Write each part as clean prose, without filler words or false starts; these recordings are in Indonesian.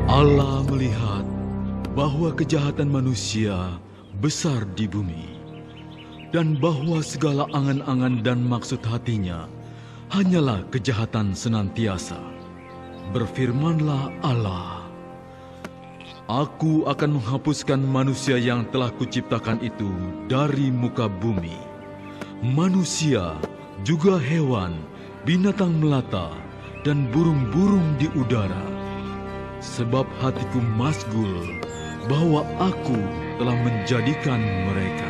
Allah melihat bahwa kejahatan manusia besar di bumi, dan bahwa segala angan-angan dan maksud hatinya hanyalah kejahatan senantiasa. Berfirmanlah Allah, Aku akan menghapuskan manusia yang telah kuciptakan itu dari muka bumi. Manusia, juga hewan, binatang melata, dan burung-burung di udara. Sebab hatiku masgul bahwa aku telah menjadikan mereka.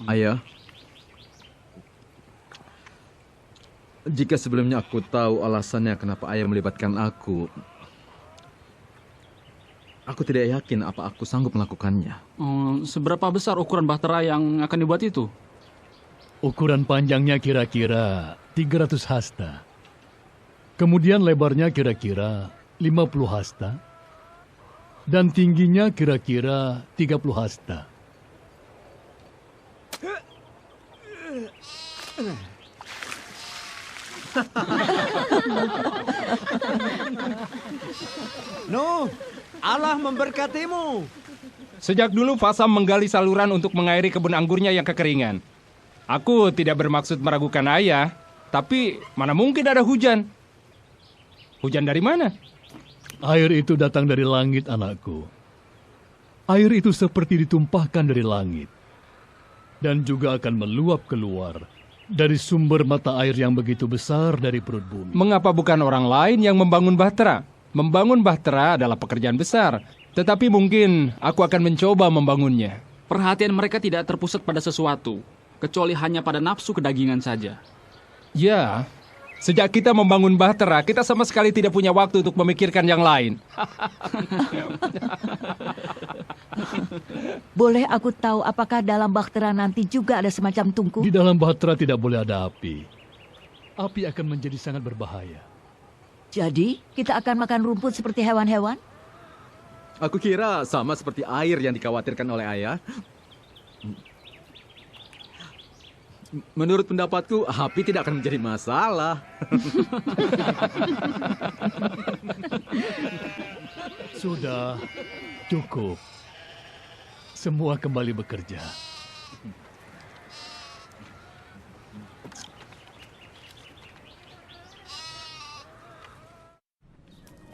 Ayah, jika sebelumnya aku tahu alasannya kenapa ayah melibatkan aku tidak yakin apa aku sanggup melakukannya. Seberapa besar ukuran bahtera yang akan dibuat itu? Ukuran panjangnya kira-kira 300 hasta. Kemudian lebarnya kira-kira 50 hasta. Dan tingginya kira-kira 30 hasta. Nuh, Allah memberkatimu. Sejak dulu Fasam menggali saluran untuk mengairi kebun anggurnya yang kekeringan. Aku tidak bermaksud meragukan ayah, tapi mana mungkin ada hujan? Hujan dari mana? Air itu datang dari langit, anakku. Air itu seperti ditumpahkan dari langit. Dan juga akan meluap keluar dari sumber mata air yang begitu besar dari perut bumi. Mengapa bukan orang lain yang membangun bahtera? Membangun bahtera adalah pekerjaan besar, tetapi mungkin aku akan mencoba membangunnya. Perhatian mereka tidak terpusat pada sesuatu, kecuali hanya pada nafsu kedagingan saja. Ya, sejak kita membangun bahtera, kita sama sekali tidak punya waktu untuk memikirkan yang lain. Boleh aku tahu apakah dalam bahtera nanti juga ada semacam tungku? Di dalam bahtera tidak boleh ada api. Api akan menjadi sangat berbahaya. Jadi, kita akan makan rumput seperti hewan-hewan? Aku kira sama seperti air yang dikhawatirkan oleh ayah. Menurut pendapatku, api tidak akan menjadi masalah. Sudah, cukup. Semua kembali bekerja.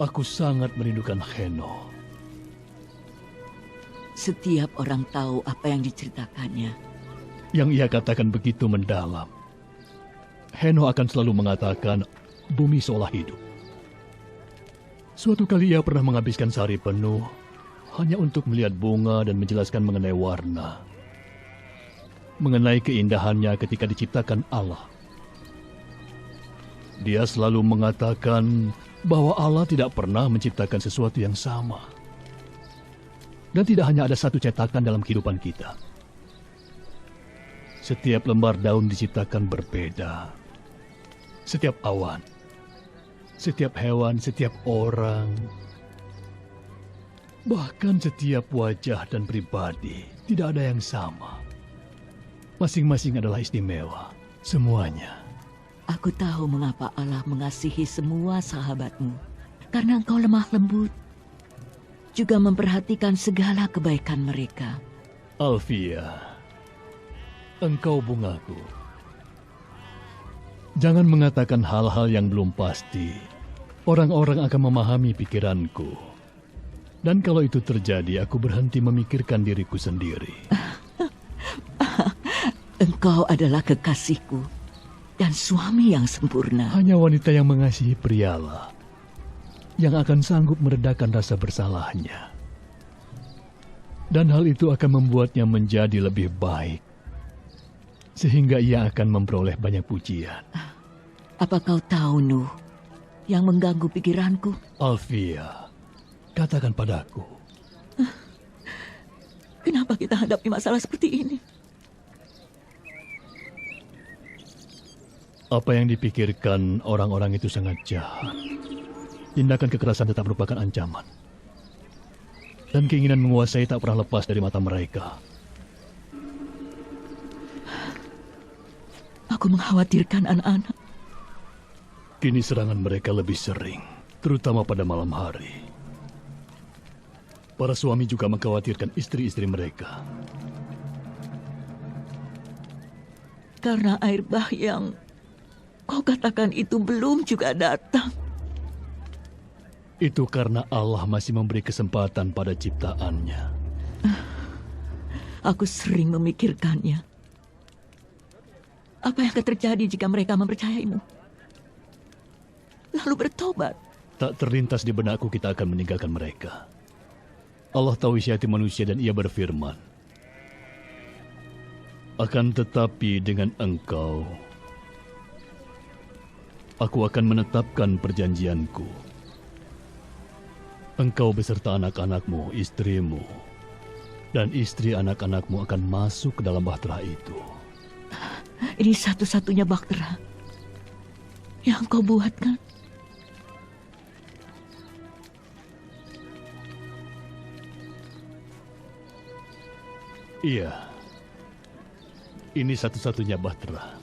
Aku sangat merindukan Heno. Setiap orang tahu apa yang diceritakannya. Yang ia katakan begitu mendalam. Heno akan selalu mengatakan bumi seolah hidup. Suatu kali ia pernah menghabiskan sehari penuh hanya untuk melihat bunga dan menjelaskan mengenai warna. Mengenai keindahannya ketika diciptakan Allah. Dia selalu mengatakan bahwa Allah tidak pernah menciptakan sesuatu yang sama. Dan tidak hanya ada satu cetakan dalam kehidupan kita. Setiap lembar daun diciptakan berbeda. Setiap awan, setiap hewan, setiap orang, bahkan setiap wajah dan pribadi tidak ada yang sama. Masing-masing adalah istimewa, semuanya. Aku tahu mengapa Allah mengasihi semua sahabatmu. Karena engkau lemah lembut. juga memperhatikan segala kebaikan mereka. Alfia, engkau bungaku. Jangan mengatakan hal-hal yang belum pasti. Orang-orang akan memahami pikiranku. Dan kalau itu terjadi, aku berhenti memikirkan diriku sendiri. Engkau adalah kekasihku dan suami yang sempurna. Hanya wanita yang mengasihi prialah yang akan sanggup meredakan rasa bersalahnya. Dan hal itu akan membuatnya menjadi lebih baik. Sehingga ia akan memperoleh banyak pujian. Apa kau tahu, Nuh, yang mengganggu pikiranku? Alfia, katakan padaku. Kenapa kita hadapi masalah seperti ini? Apa yang dipikirkan orang-orang itu sangat jahat. Tindakan kekerasan tetap merupakan ancaman. Dan keinginan menguasai tak pernah lepas dari mata mereka. Aku mengkhawatirkan anak-anak. Kini serangan mereka lebih sering, terutama pada malam hari. Para suami juga mengkhawatirkan istri-istri mereka. Karena air bah yang kau katakan itu belum juga datang. Itu karena Allah masih memberi kesempatan pada ciptaannya. Aku sering memikirkannya. Apa yang akan terjadi jika mereka mempercayaimu? Lalu bertobat. Tak terlintas di benakku kita akan meninggalkan mereka. Allah tahu isi hati manusia dan ia berfirman, akan tetapi dengan engkau, aku akan menetapkan perjanjianku. Engkau beserta anak-anakmu, istrimu, dan istri anak-anakmu akan masuk ke dalam bahtera itu. Ini satu-satunya bahtera yang kau buat, kan? Iya, ini satu-satunya bahtera.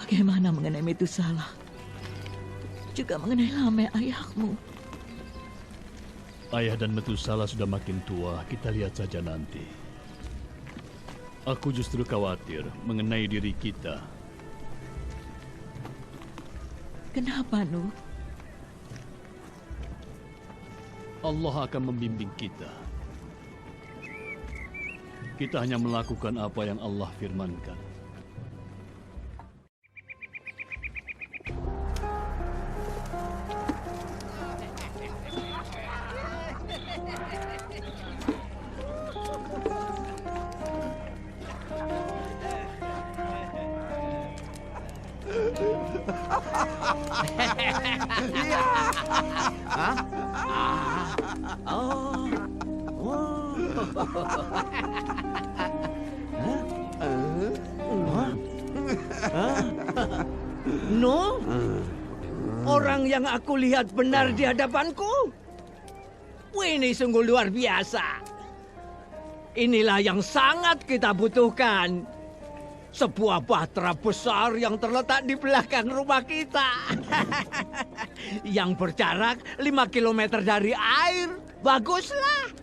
Bagaimana mengenai Metusalah? Juga mengenai Lameh ayahmu. Ayah dan Metusalah sudah makin tua, kita lihat saja nanti. Aku justru khawatir mengenai diri kita. Kenapa, Nuh? Allah akan membimbing kita. Kita hanya melakukan apa yang Allah firmankan. No? Orang yang aku lihat benar di hadapanku? Ini sungguh luar biasa. Inilah yang sangat kita butuhkan. Sebuah bahtera besar yang terletak di belakang rumah kita. Yang berjarak 5 kilometer dari air. Baguslah.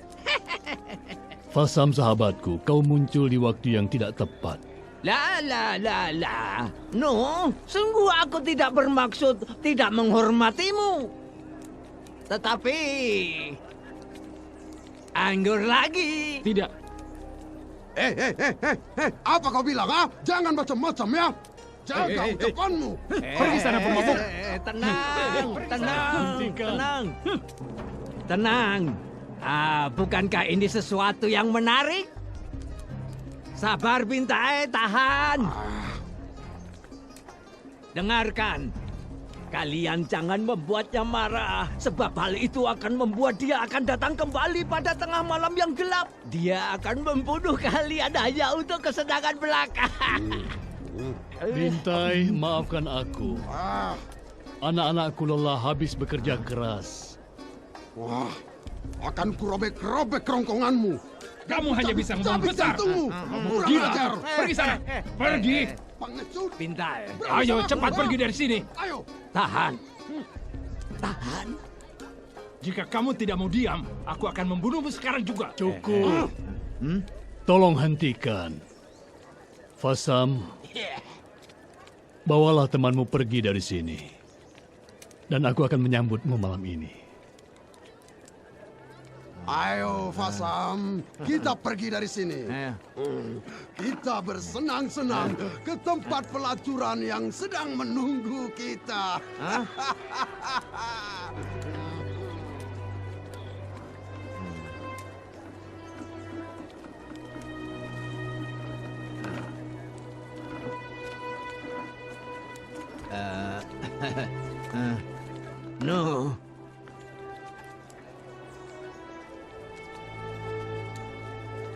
Fasam sahabatku, kau muncul di waktu yang tidak tepat. La. No, sungguh aku tidak bermaksud tidak menghormatimu. Tetapi anggur lagi. Tidak. Apa kau bilang, ah? Jangan macam-macam ya. Jaga ucapanmu. Pergi sana pemabuk. Tenang. Bukankah ini sesuatu yang menarik? Sabar, Bintai, tahan. Dengarkan. Kalian jangan membuatnya marah, sebab hal itu akan membuat dia akan datang kembali pada tengah malam yang gelap. Dia akan membunuh kalian hanya untuk kesenangan belaka. Bintai, maafkan aku. Anak-anakku lelah habis bekerja keras. Wah, akan kurobek-robek kerongkonganmu. Kamu hanya bisa ngomong besar. Kurang Gila. ajar. Pergi sana. Pergi. pengecut. Pintai. Ayo cepat pergi dari sini. Ayo. Tahan. Tahan. Jika kamu tidak mau diam, aku akan membunuhmu sekarang juga. Cukup. Tolong hentikan. Fasam, bawalah temanmu pergi dari sini. Dan aku akan menyambutmu malam ini. Ayo, Fasam, kita pergi dari sini. Kita bersenang-senang ke tempat pelacuran yang sedang menunggu kita. No.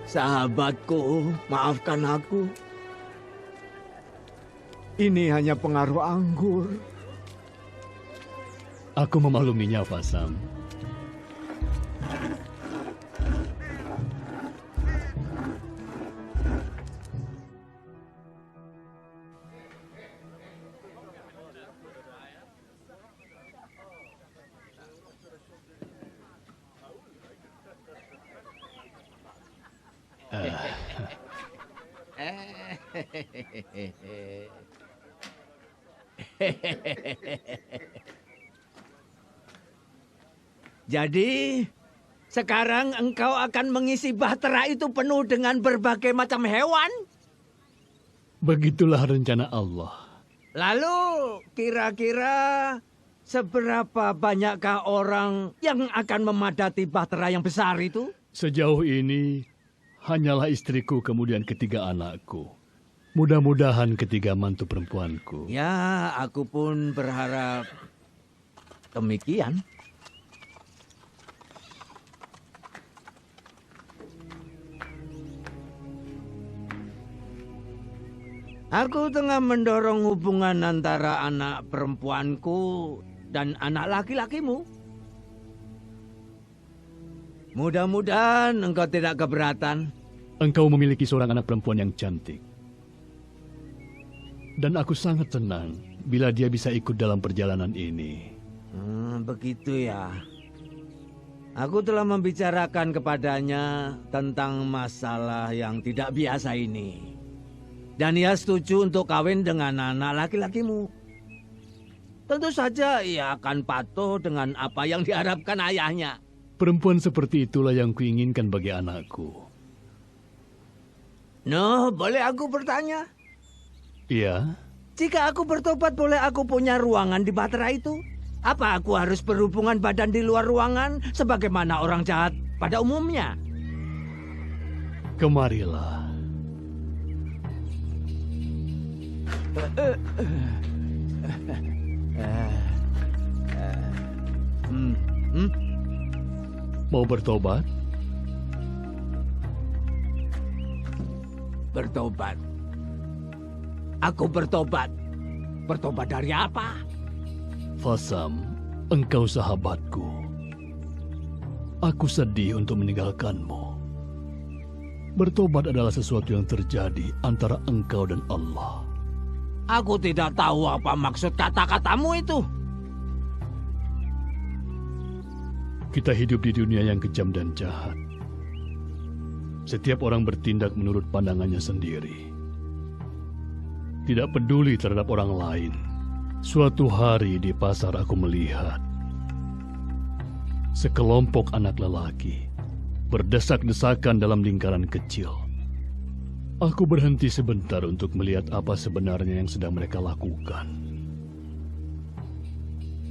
Sahabatku, maafkan aku. Ini hanya pengaruh anggur. Aku memakluminya, Fasam. Jadi, sekarang engkau akan mengisi bahtera itu penuh dengan berbagai macam hewan? Begitulah rencana Allah. Lalu, kira-kira seberapa banyakkah orang yang akan memadati bahtera yang besar itu? Sejauh ini, hanyalah istriku kemudian ketiga anakku. Mudah-mudahan ketiga mantu perempuanku. Ya, aku pun berharap demikian. Aku tengah mendorong hubungan antara anak perempuanku dan anak laki-lakimu. Mudah-mudahan engkau tidak keberatan. Engkau memiliki seorang anak perempuan yang cantik. Dan aku sangat senang bila dia bisa ikut dalam perjalanan ini. Begitu ya. Aku telah membicarakan kepadanya tentang masalah yang tidak biasa ini. Dan ia setuju untuk kawin dengan anak laki-lakimu. Tentu saja ia akan patuh dengan apa yang diharapkan ayahnya. Perempuan seperti itulah yang kuinginkan bagi anakku. No, boleh aku bertanya? Iya? Jika aku bertobat, boleh aku punya ruangan di bahtera itu? Apa aku harus berhubungan badan di luar ruangan sebagaimana orang jahat pada umumnya? Kemarilah. Mau bertobat? Bertobat. Aku bertobat. Bertobat dari apa? Fasam, engkau sahabatku. Aku sedih untuk meninggalkanmu. Bertobat adalah sesuatu yang terjadi antara engkau dan Allah. Aku tidak tahu apa maksud kata-katamu itu. Kita hidup di dunia yang kejam dan jahat. Setiap orang bertindak menurut pandangannya sendiri. Tidak peduli terhadap orang lain. Suatu hari di pasar aku melihat sekelompok anak lelaki berdesak-desakan dalam lingkaran kecil. Aku berhenti sebentar untuk melihat apa sebenarnya yang sedang mereka lakukan.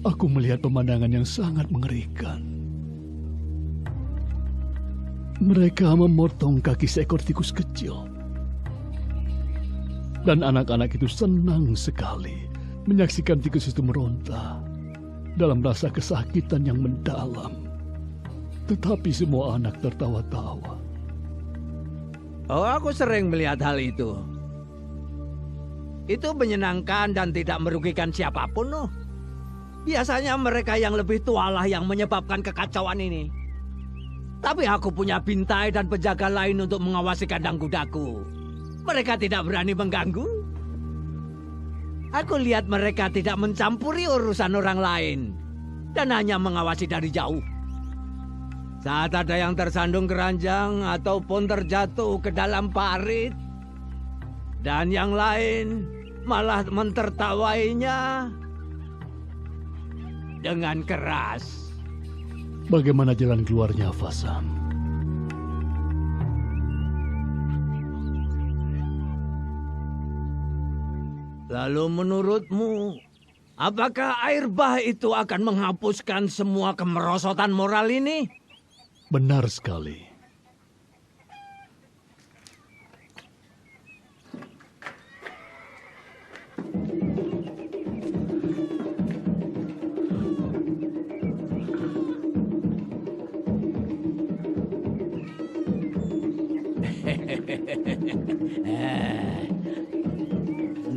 Aku melihat pemandangan yang sangat mengerikan. Mereka memotong kaki seekor tikus kecil. Dan anak-anak itu senang sekali menyaksikan tikus itu meronta dalam rasa kesakitan yang mendalam. Tetapi semua anak tertawa-tawa. Oh, aku sering melihat hal itu. Itu menyenangkan dan tidak merugikan siapapun, noh. Biasanya mereka yang lebih tua lah yang menyebabkan kekacauan ini. Tapi aku punya bintai dan penjaga lain untuk mengawasi kandang kudaku. Mereka tidak berani mengganggu. Aku lihat mereka tidak mencampuri urusan orang lain dan hanya mengawasi dari jauh. Saat ada yang tersandung keranjang ataupun terjatuh ke dalam parit, dan yang lain malah mentertawainya dengan keras. Bagaimana jalan keluarnya, Fasam? Lalu menurutmu, apakah air bah itu akan menghapuskan semua kemerosotan moral ini? Benar sekali.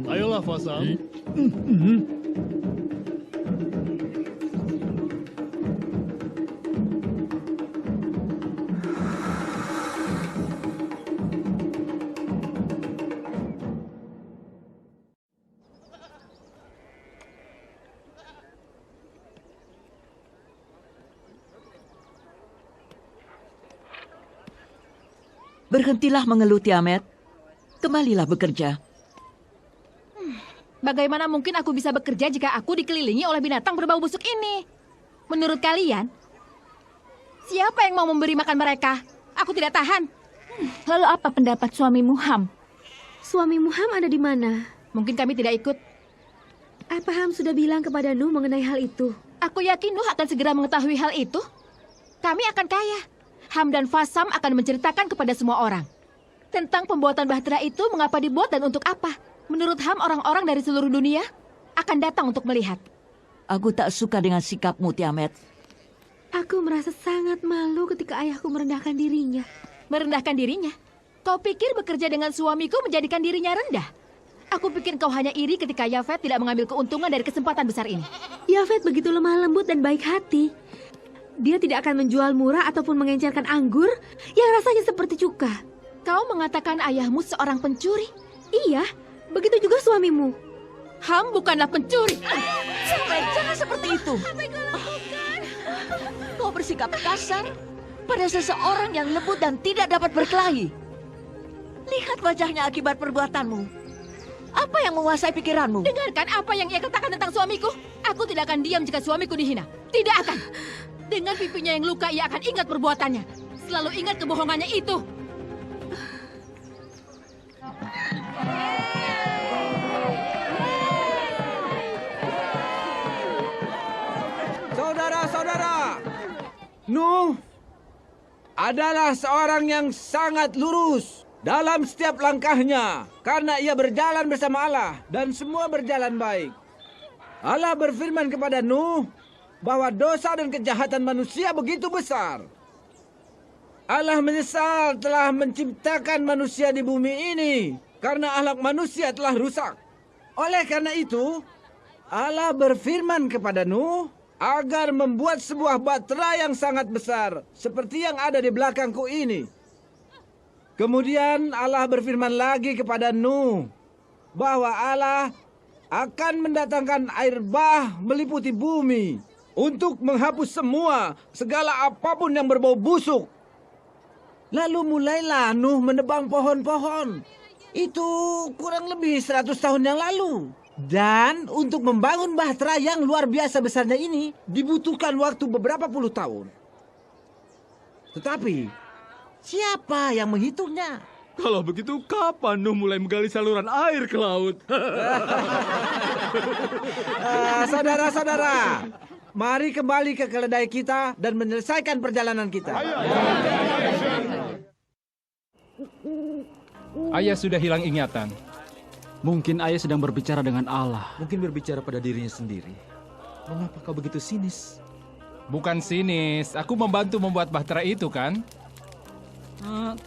Ayolah, Fasam. Berhentilah mengeluh, Tiamat. Kembalilah bekerja. Bagaimana mungkin aku bisa bekerja jika aku dikelilingi oleh binatang berbau busuk ini? Menurut kalian, siapa yang mau memberi makan mereka? Aku tidak tahan. Lalu apa pendapat suamimu, Ham? Suamimu Ham ada di mana? Mungkin kami tidak ikut. Apa Ham sudah bilang kepada Nuh mengenai hal itu? Aku yakin Nuh akan segera mengetahui hal itu. Kami akan kaya. Ham dan Fasam akan menceritakan kepada semua orang tentang pembuatan bahtera itu, mengapa dibuat dan untuk apa. Menurut Ham, orang-orang dari seluruh dunia akan datang untuk melihat. Aku tak suka dengan sikapmu, Tiamat. Aku merasa sangat malu ketika ayahku merendahkan dirinya. Merendahkan dirinya? Kau pikir bekerja dengan suamiku menjadikan dirinya rendah? Aku pikir kau hanya iri ketika Yafet tidak mengambil keuntungan dari kesempatan besar ini. Yafet begitu lemah lembut dan baik hati. Dia tidak akan menjual murah ataupun mengencerkan anggur yang rasanya seperti cuka. Kau mengatakan ayahmu seorang pencuri? Iya, begitu juga suamimu. Ham bukanlah pencuri. Jangan seperti itu. Kau bersikap kasar pada seseorang yang lembut dan tidak dapat berkelahi. Lihat wajahnya akibat perbuatanmu. Apa yang menguasai pikiranmu? Dengarkan apa yang ia katakan tentang suamiku. Aku tidak akan diam jika suamiku dihina. Tidak akan. Dengan pipinya yang luka, ia akan ingat perbuatannya. Selalu ingat kebohongannya itu. Saudara-saudara, Nuh adalah seorang yang sangat lurus dalam setiap langkahnya karena ia berjalan bersama Allah dan semua berjalan baik. Allah berfirman kepada Nuh bahwa dosa dan kejahatan manusia begitu besar. Allah menyesal telah menciptakan manusia di bumi ini karena akhlak manusia telah rusak. Oleh karena itu, Allah berfirman kepada Nuh agar membuat sebuah bahtera yang sangat besar seperti yang ada di belakangku ini. Kemudian Allah berfirman lagi kepada Nuh bahwa Allah akan mendatangkan air bah meliputi bumi untuk menghapus segala apapun yang berbau busuk. Lalu mulailah Nuh menebang pohon-pohon. Itu kurang lebih 100 tahun yang lalu. Dan untuk membangun bahtera yang luar biasa besarnya ini dibutuhkan waktu beberapa puluh tahun. Tetapi siapa yang menghitungnya? Kalau begitu, kapan Nuh mulai menggali saluran air ke laut? Saudara-saudara, mari kembali ke keledai kita dan menyelesaikan perjalanan kita. Ayah sudah hilang ingatan. Mungkin ayah sedang berbicara dengan Allah. Mungkin berbicara pada dirinya sendiri. Mengapa kau begitu sinis? Bukan sinis, aku membantu membuat bahtera itu kan?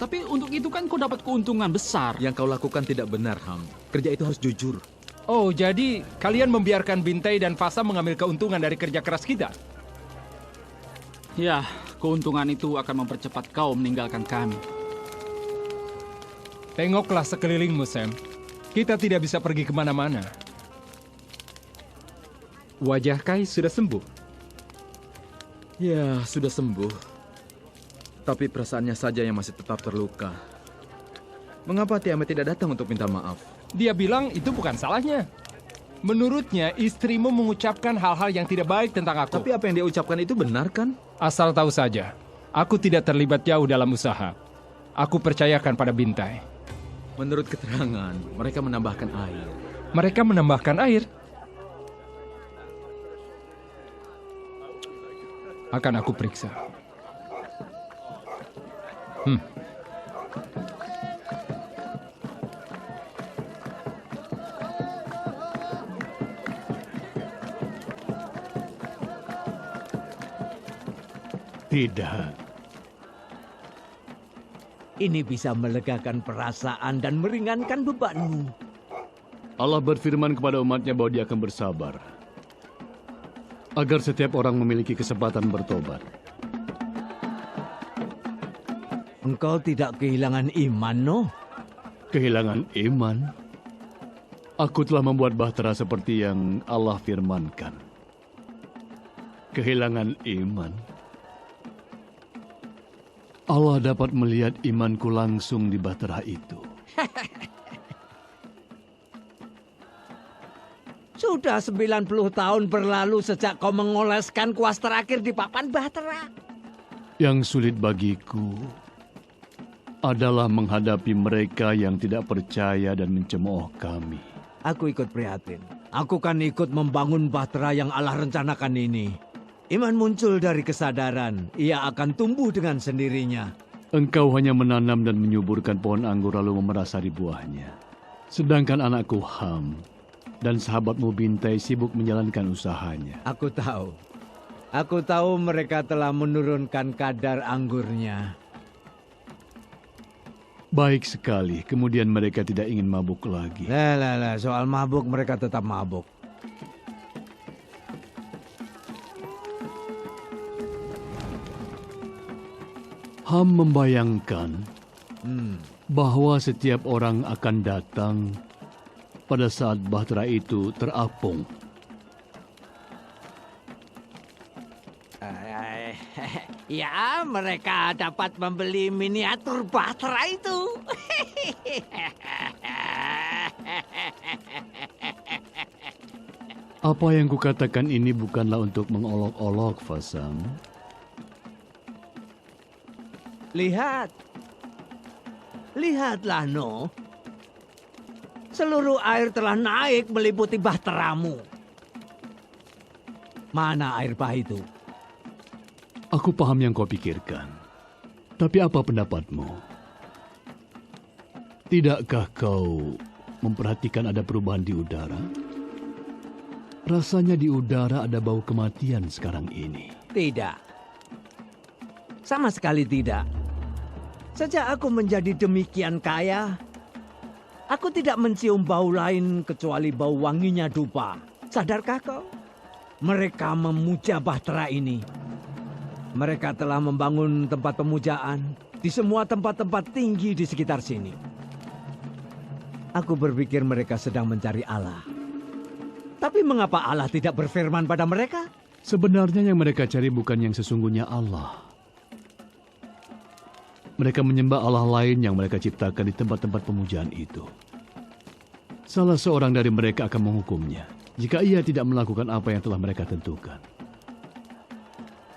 Tapi untuk itu kan kau dapat keuntungan besar. Yang kau lakukan tidak benar, Ham. Kerja itu harus jujur. Oh, jadi kalian membiarkan Bintai dan Fasam mengambil keuntungan dari kerja keras kita? Ya, keuntungan itu akan mempercepat kau meninggalkan kami. Tengoklah sekelilingmu, Sam. Kita tidak bisa pergi kemana-mana. Wajah Kai sudah sembuh. Ya, sudah sembuh. Tapi perasaannya saja yang masih tetap terluka. Mengapa Tiamat tidak datang untuk minta maaf? Dia bilang itu bukan salahnya. Menurutnya, istrimu mengucapkan hal-hal yang tidak baik tentang aku. Tapi apa yang dia ucapkan itu benar kan? Asal tahu saja, aku tidak terlibat jauh dalam usaha. Aku percayakan pada Bintai. Menurut keterangan, mereka menambahkan air. Mereka menambahkan air? Akan aku periksa. Tidak. Ini bisa melegakan perasaan dan meringankan bebanmu. Allah berfirman kepada umatnya bahwa dia akan bersabar. Agar setiap orang memiliki kesempatan bertobat. Engkau tidak kehilangan iman, noh? Kehilangan iman? Aku telah membuat bahtera seperti yang Allah firmankan. Kehilangan iman? Allah dapat melihat imanku langsung di bahtera itu. Sudah 90 tahun berlalu sejak kau mengoleskan kuas terakhir di papan bahtera. Yang sulit bagiku adalah menghadapi mereka yang tidak percaya dan mencemooh kami. Aku ikut prihatin. Aku kan ikut membangun bahtera yang Allah rencanakan ini. Iman muncul dari kesadaran. Ia akan tumbuh dengan sendirinya. Engkau hanya menanam dan menyuburkan pohon anggur lalu memerasari buahnya. Sedangkan anakku Ham dan sahabatmu Bintai sibuk menjalankan usahanya. Aku tahu. Aku tahu mereka telah menurunkan kadar anggurnya. Baik sekali, kemudian mereka tidak ingin mabuk lagi. Lah, soal mabuk mereka tetap mabuk. Ham membayangkan bahwa setiap orang akan datang pada saat bahtera itu terapung. Ya, mereka dapat membeli miniatur bahtera itu. Apa yang kukatakan ini bukanlah untuk mengolok-olok, Fasam. Lihatlah, No. Seluruh air telah naik meliputi bahteramu. Mana air bah itu? Aku paham yang kau pikirkan. Tapi apa pendapatmu? Tidakkah kau memperhatikan ada perubahan di udara? Rasanya di udara ada bau kematian sekarang ini. Tidak. Sama sekali tidak. Sejak aku menjadi demikian kaya, aku tidak mencium bau lain kecuali bau wanginya dupa. Sadarkah kau? Mereka memuja bahtera ini. Mereka telah membangun tempat pemujaan di semua tempat-tempat tinggi di sekitar sini. Aku berpikir mereka sedang mencari Allah. Tapi mengapa Allah tidak berfirman pada mereka? Sebenarnya yang mereka cari bukan yang sesungguhnya Allah. Mereka menyembah Allah lain yang mereka ciptakan di tempat-tempat pemujaan itu. Salah seorang dari mereka akan menghukumnya jika ia tidak melakukan apa yang telah mereka tentukan.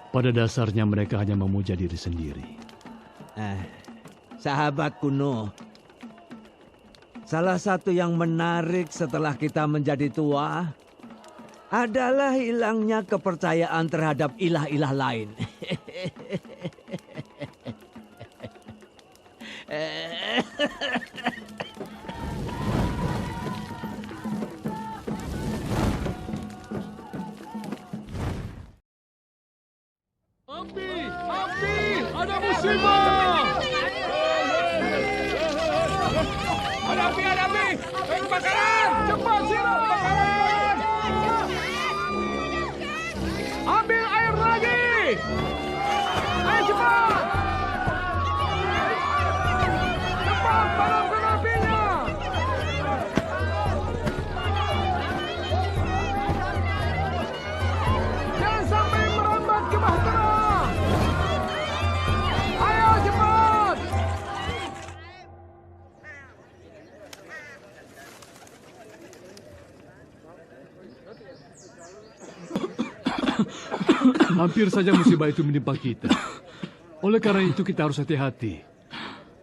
Pada dasarnya mereka hanya memuja diri sendiri. Sahabat kuno, salah satu yang menarik setelah kita menjadi tua adalah hilangnya kepercayaan terhadap ilah-ilah lain. Api! Ada musibah! Ada api! Kebakaran! Cepat siram kebakaran! Ambil air lagi! Ayo cepat! Cepat padamkan apinya! Hampir saja musibah itu menimpa kita. Oleh karena itu kita harus hati-hati.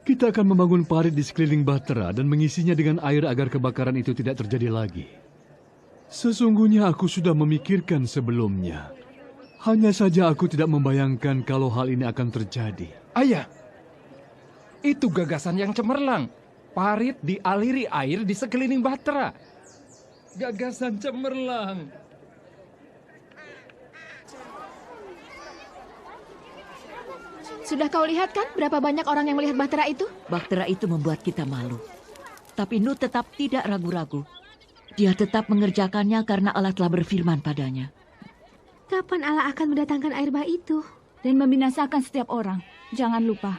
Kita akan membangun parit di sekeliling Bahtera dan mengisinya dengan air agar kebakaran itu tidak terjadi lagi. Sesungguhnya aku sudah memikirkan sebelumnya. Hanya saja aku tidak membayangkan kalau hal ini akan terjadi. Ayah, itu gagasan yang cemerlang. Parit dialiri air di sekeliling Bahtera. Gagasan cemerlang. Sudah kau lihat kan berapa banyak orang yang melihat Bahtera itu? Bahtera itu membuat kita malu. Tapi Nuh tetap tidak ragu-ragu. Dia tetap mengerjakannya karena Allah telah berfirman padanya. Kapan Allah akan mendatangkan air bah itu? Dan membinasakan setiap orang. Jangan lupa.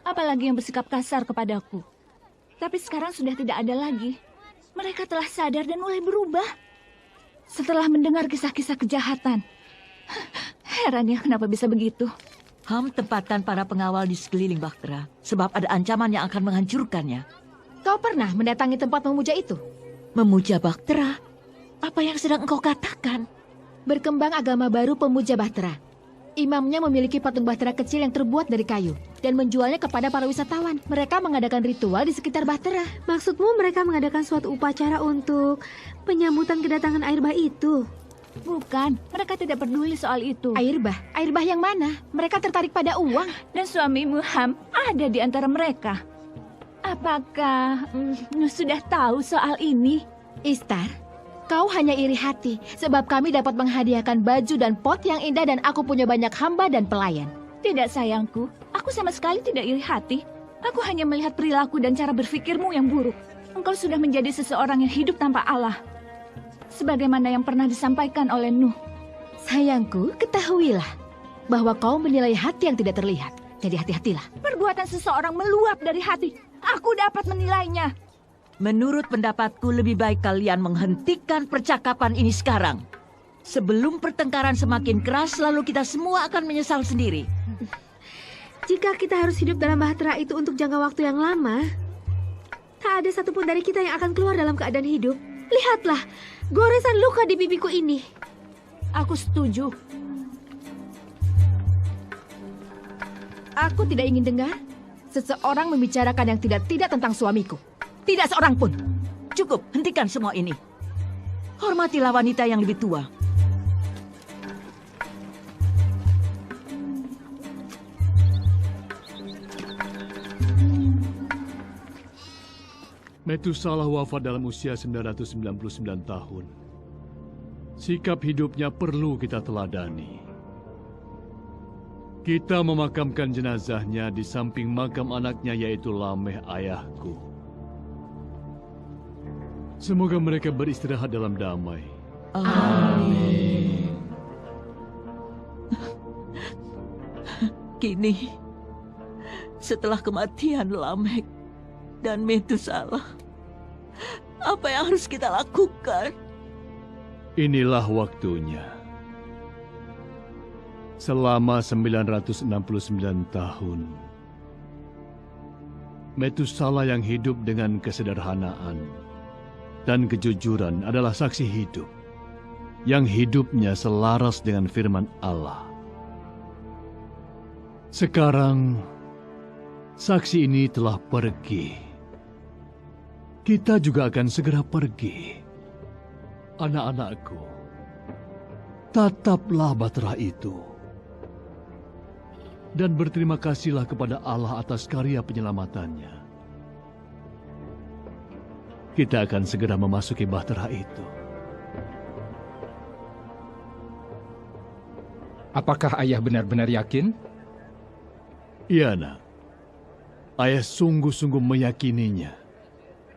Apalagi yang bersikap kasar kepadaku. Tapi sekarang sudah tidak ada lagi. Mereka telah sadar dan mulai berubah. Setelah mendengar kisah-kisah kejahatan. Heran ya kenapa bisa begitu. Ham tempatkan para pengawal di sekeliling Bahtera. Sebab ada ancaman yang akan menghancurkannya. Kau pernah mendatangi tempat memuja itu? Memuja Bahtera? Apa yang sedang engkau katakan? Berkembang agama baru pemuja Bahtera. Imamnya memiliki patung Bahtera kecil yang terbuat dari kayu dan menjualnya kepada para wisatawan. Mereka mengadakan ritual di sekitar Bahtera. Maksudmu mereka mengadakan suatu upacara untuk penyambutan kedatangan air bah itu? Bukan, mereka tidak peduli soal itu. Air bah? Air bah yang mana? Mereka tertarik pada uang. Dan suamimu Ham ada di antara mereka. Apakah sudah tahu soal ini? Istar, kau hanya iri hati sebab kami dapat menghadiahkan baju dan pot yang indah dan aku punya banyak hamba dan pelayan. Tidak sayangku, aku sama sekali tidak iri hati. Aku hanya melihat perilaku dan cara berpikirmu yang buruk. Engkau sudah menjadi seseorang yang hidup tanpa Allah. Sebagaimana yang pernah disampaikan oleh Nuh. Sayangku, ketahuilah bahwa kau menilai hati yang tidak terlihat. Jadi hati-hatilah. Perbuatan seseorang meluap dari hati. Aku dapat menilainya. Menurut pendapatku lebih baik kalian menghentikan percakapan ini sekarang. Sebelum pertengkaran semakin keras, lalu kita semua akan menyesal sendiri. Jika kita harus hidup dalam Bahtera itu untuk jangka waktu yang lama, tak ada satupun dari kita yang akan keluar dalam keadaan hidup. Lihatlah, goresan luka di pipiku ini. Aku setuju. Aku tidak ingin dengar seseorang membicarakan yang tidak tentang suamiku. Tidak seorang pun. Cukup, hentikan semua ini. Hormatilah wanita yang lebih tua. Metusalah wafat dalam usia 999 tahun. Sikap hidupnya perlu kita teladani. Kita memakamkan jenazahnya di samping makam anaknya yaitu Lameh ayahku. Semoga mereka beristirahat dalam damai. Amin. Kini, setelah kematian Lameh dan Metusalah, apa yang harus kita lakukan? Inilah waktunya. Selama 969 tahun, Metusalah yang hidup dengan kesederhanaan dan kejujuran adalah saksi hidup yang hidupnya selaras dengan firman Allah. Sekarang, saksi ini telah pergi. Kita juga akan segera pergi. Anak-anakku, tataplah Bahtera itu. Dan berterima kasihlah kepada Allah atas karya penyelamatannya. Kita akan segera memasuki Bahtera itu. Apakah ayah benar-benar yakin? Iya, nak. Ayah sungguh-sungguh meyakininya.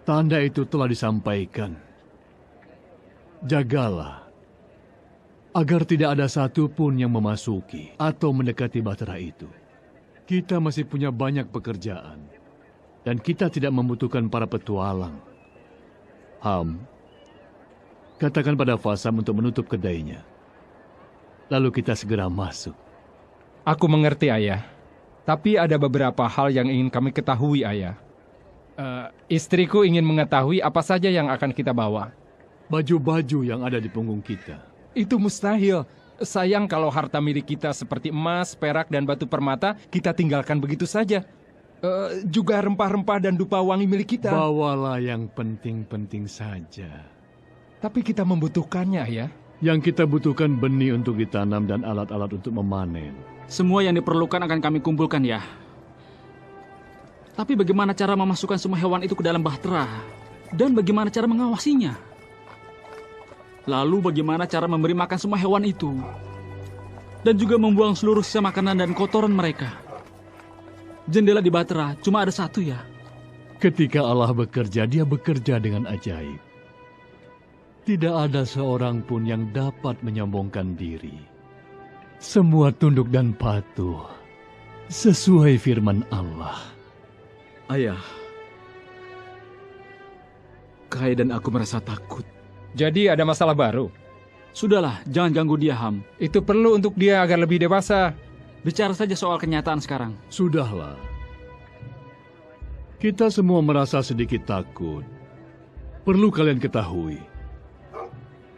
Tanda itu telah disampaikan. Jagalah, agar tidak ada satupun yang memasuki atau mendekati Bahtera itu. Kita masih punya banyak pekerjaan, dan kita tidak membutuhkan para petualang. Ham, katakan pada Fasam untuk menutup kedainya. Lalu kita segera masuk. Aku mengerti, ayah. Tapi ada beberapa hal yang ingin kami ketahui, ayah. Istriku ingin mengetahui apa saja yang akan kita bawa. Baju-baju yang ada di punggung kita. Itu mustahil. Sayang kalau harta milik kita seperti emas, perak, dan batu permata kita tinggalkan begitu saja. Juga rempah-rempah dan dupa wangi milik kita. Bawalah yang penting-penting saja. Tapi kita membutuhkannya ya. Yang kita butuhkan benih untuk ditanam dan alat-alat untuk memanen. Semua yang diperlukan akan kami kumpulkan ya. Tapi bagaimana cara memasukkan semua hewan itu ke dalam bahtera? Dan bagaimana cara mengawasinya? Lalu bagaimana cara memberi makan semua hewan itu? Dan juga membuang seluruh sisa makanan dan kotoran mereka. Jendela di bahtera cuma ada satu ya. Ketika Allah bekerja, Dia bekerja dengan ajaib. Tidak ada seorang pun yang dapat menyombongkan diri. Semua tunduk dan patuh sesuai firman Allah. Ayah, Kai dan aku merasa takut. Jadi ada masalah baru? Sudahlah, jangan ganggu dia, Ham. Itu perlu untuk dia agar lebih dewasa. Bicara saja soal kenyataan sekarang. Sudahlah. Kita semua merasa sedikit takut. Perlu kalian ketahui,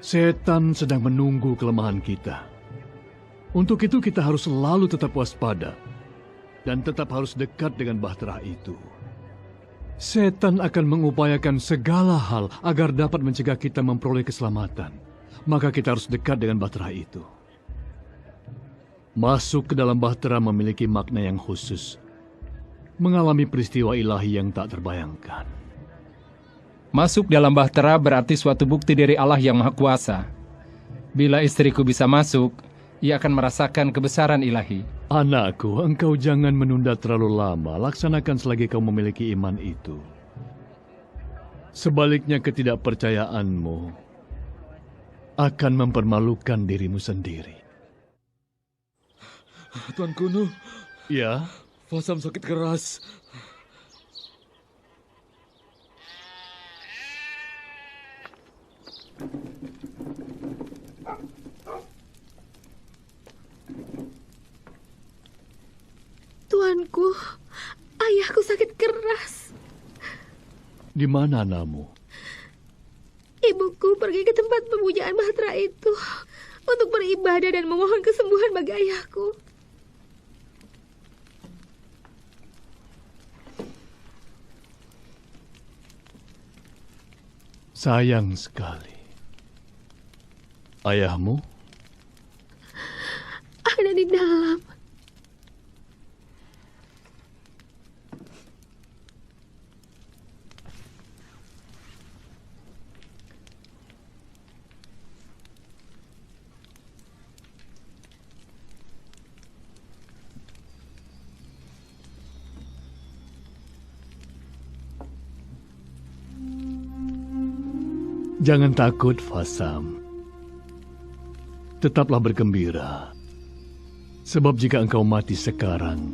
setan sedang menunggu kelemahan kita. Untuk itu kita harus selalu tetap waspada dan tetap harus dekat dengan bahtera itu. Setan akan mengupayakan segala hal agar dapat mencegah kita memperoleh keselamatan. Maka kita harus dekat dengan bahtera itu. Masuk ke dalam bahtera memiliki makna yang khusus. Mengalami peristiwa ilahi yang tak terbayangkan. Masuk dalam bahtera berarti suatu bukti dari Allah yang Maha Kuasa. Bila istriku bisa masuk, ia akan merasakan kebesaran ilahi. Anakku, engkau jangan menunda terlalu lama. Laksanakan selagi kau memiliki iman itu. Sebaliknya ketidakpercayaanmu akan mempermalukan dirimu sendiri. Tuan Kuno. Ya? Fasam sakit keras. Tuanku, ayahku sakit keras. Di mana Namu? Ibuku pergi ke tempat pemujaan bahtera itu untuk beribadah dan memohon kesembuhan bagi ayahku. Sayang sekali. Ayahmu? Ada di dalam. Jangan takut, Fasam. Tetaplah bergembira. Sebab jika engkau mati sekarang,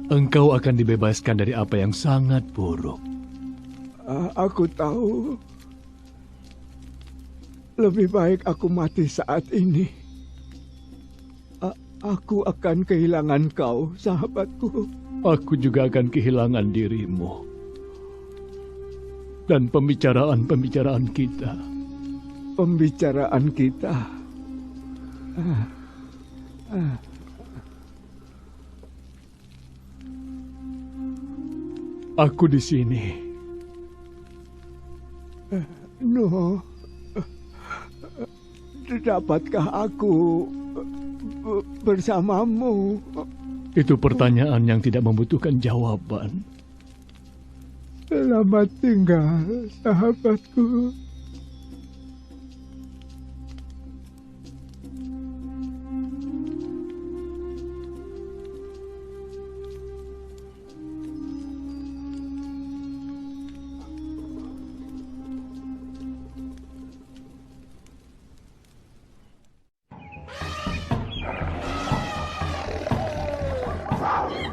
engkau akan dibebaskan dari apa yang sangat buruk. Aku tahu. Lebih baik aku mati saat ini. Aku akan kehilangan kau, sahabatku. Aku juga akan kehilangan dirimu. Dan pembicaraan-pembicaraan kita. Pembicaraan kita. Aku di sini. No. Dapatkah aku bersamamu? Itu pertanyaan yang tidak membutuhkan jawaban. Selamat tinggal, sahabatku.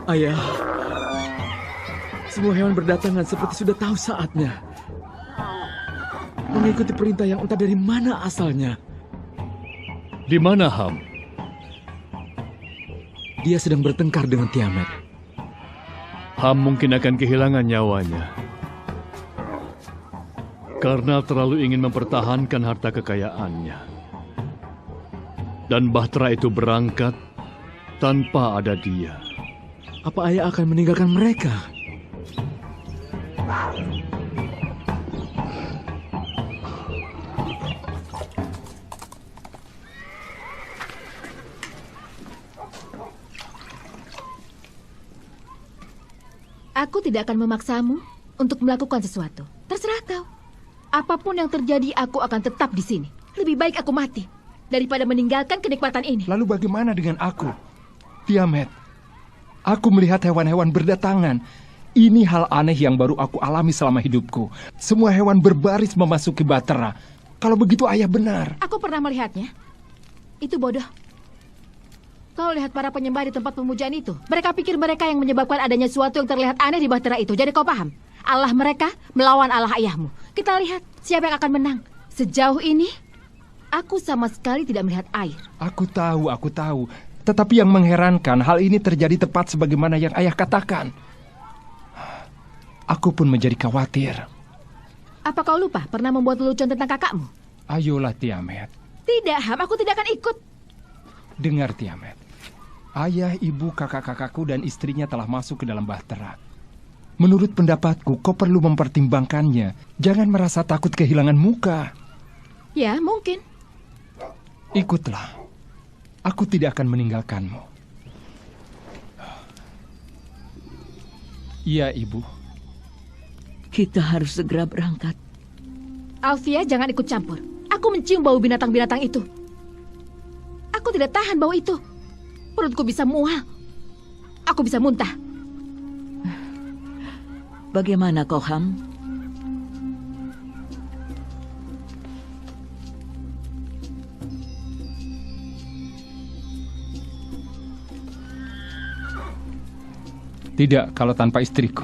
Ayah, semua hewan berdatangan seperti sudah tahu saatnya. Mengikuti perintah yang entah dari mana asalnya. Di mana Ham? Dia sedang bertengkar dengan Tiamat. Ham mungkin akan kehilangan nyawanya. Karena terlalu ingin mempertahankan harta kekayaannya. Dan Bahtera itu berangkat tanpa ada dia. Apa ayah akan meninggalkan mereka? Aku tidak akan memaksamu untuk melakukan sesuatu. Terserah kau. Apapun yang terjadi, aku akan tetap di sini. Lebih baik aku mati daripada meninggalkan kenikmatan ini. Lalu bagaimana dengan aku? Tiamat, aku melihat hewan-hewan berdatangan. Ini hal aneh yang baru aku alami selama hidupku. Semua hewan berbaris memasuki Bahtera. Kalau begitu ayah benar. Aku pernah melihatnya. Itu bodoh. Kau lihat para penyembah di tempat pemujaan itu. Mereka pikir mereka yang menyebabkan adanya sesuatu yang terlihat aneh di Bahtera itu. Jadi kau paham? Allah mereka melawan Allah ayahmu. Kita lihat siapa yang akan menang. Sejauh ini, aku sama sekali tidak melihat air. Aku tahu. Tetapi yang mengherankan, hal ini terjadi tepat sebagaimana yang ayah katakan. Aku pun menjadi khawatir. Apa kau lupa pernah membuat lelucon tentang kakakmu? Ayolah, Tiamat. Tidak, Ham. Aku tidak akan ikut. Dengar, Tiamat. Ayah, ibu, kakak-kakakku, dan istrinya telah masuk ke dalam Bahtera. Menurut pendapatku, kau perlu mempertimbangkannya. Jangan merasa takut kehilangan muka. Ya, mungkin. Ikutlah. Aku tidak akan meninggalkanmu. Iya, ibu. Kita harus segera berangkat. Alfia, jangan ikut campur. Aku mencium bau binatang-binatang itu. Aku tidak tahan bau itu. Perutku bisa mual. Aku bisa muntah. Bagaimana kau, Ham? Tidak kalau tanpa istriku.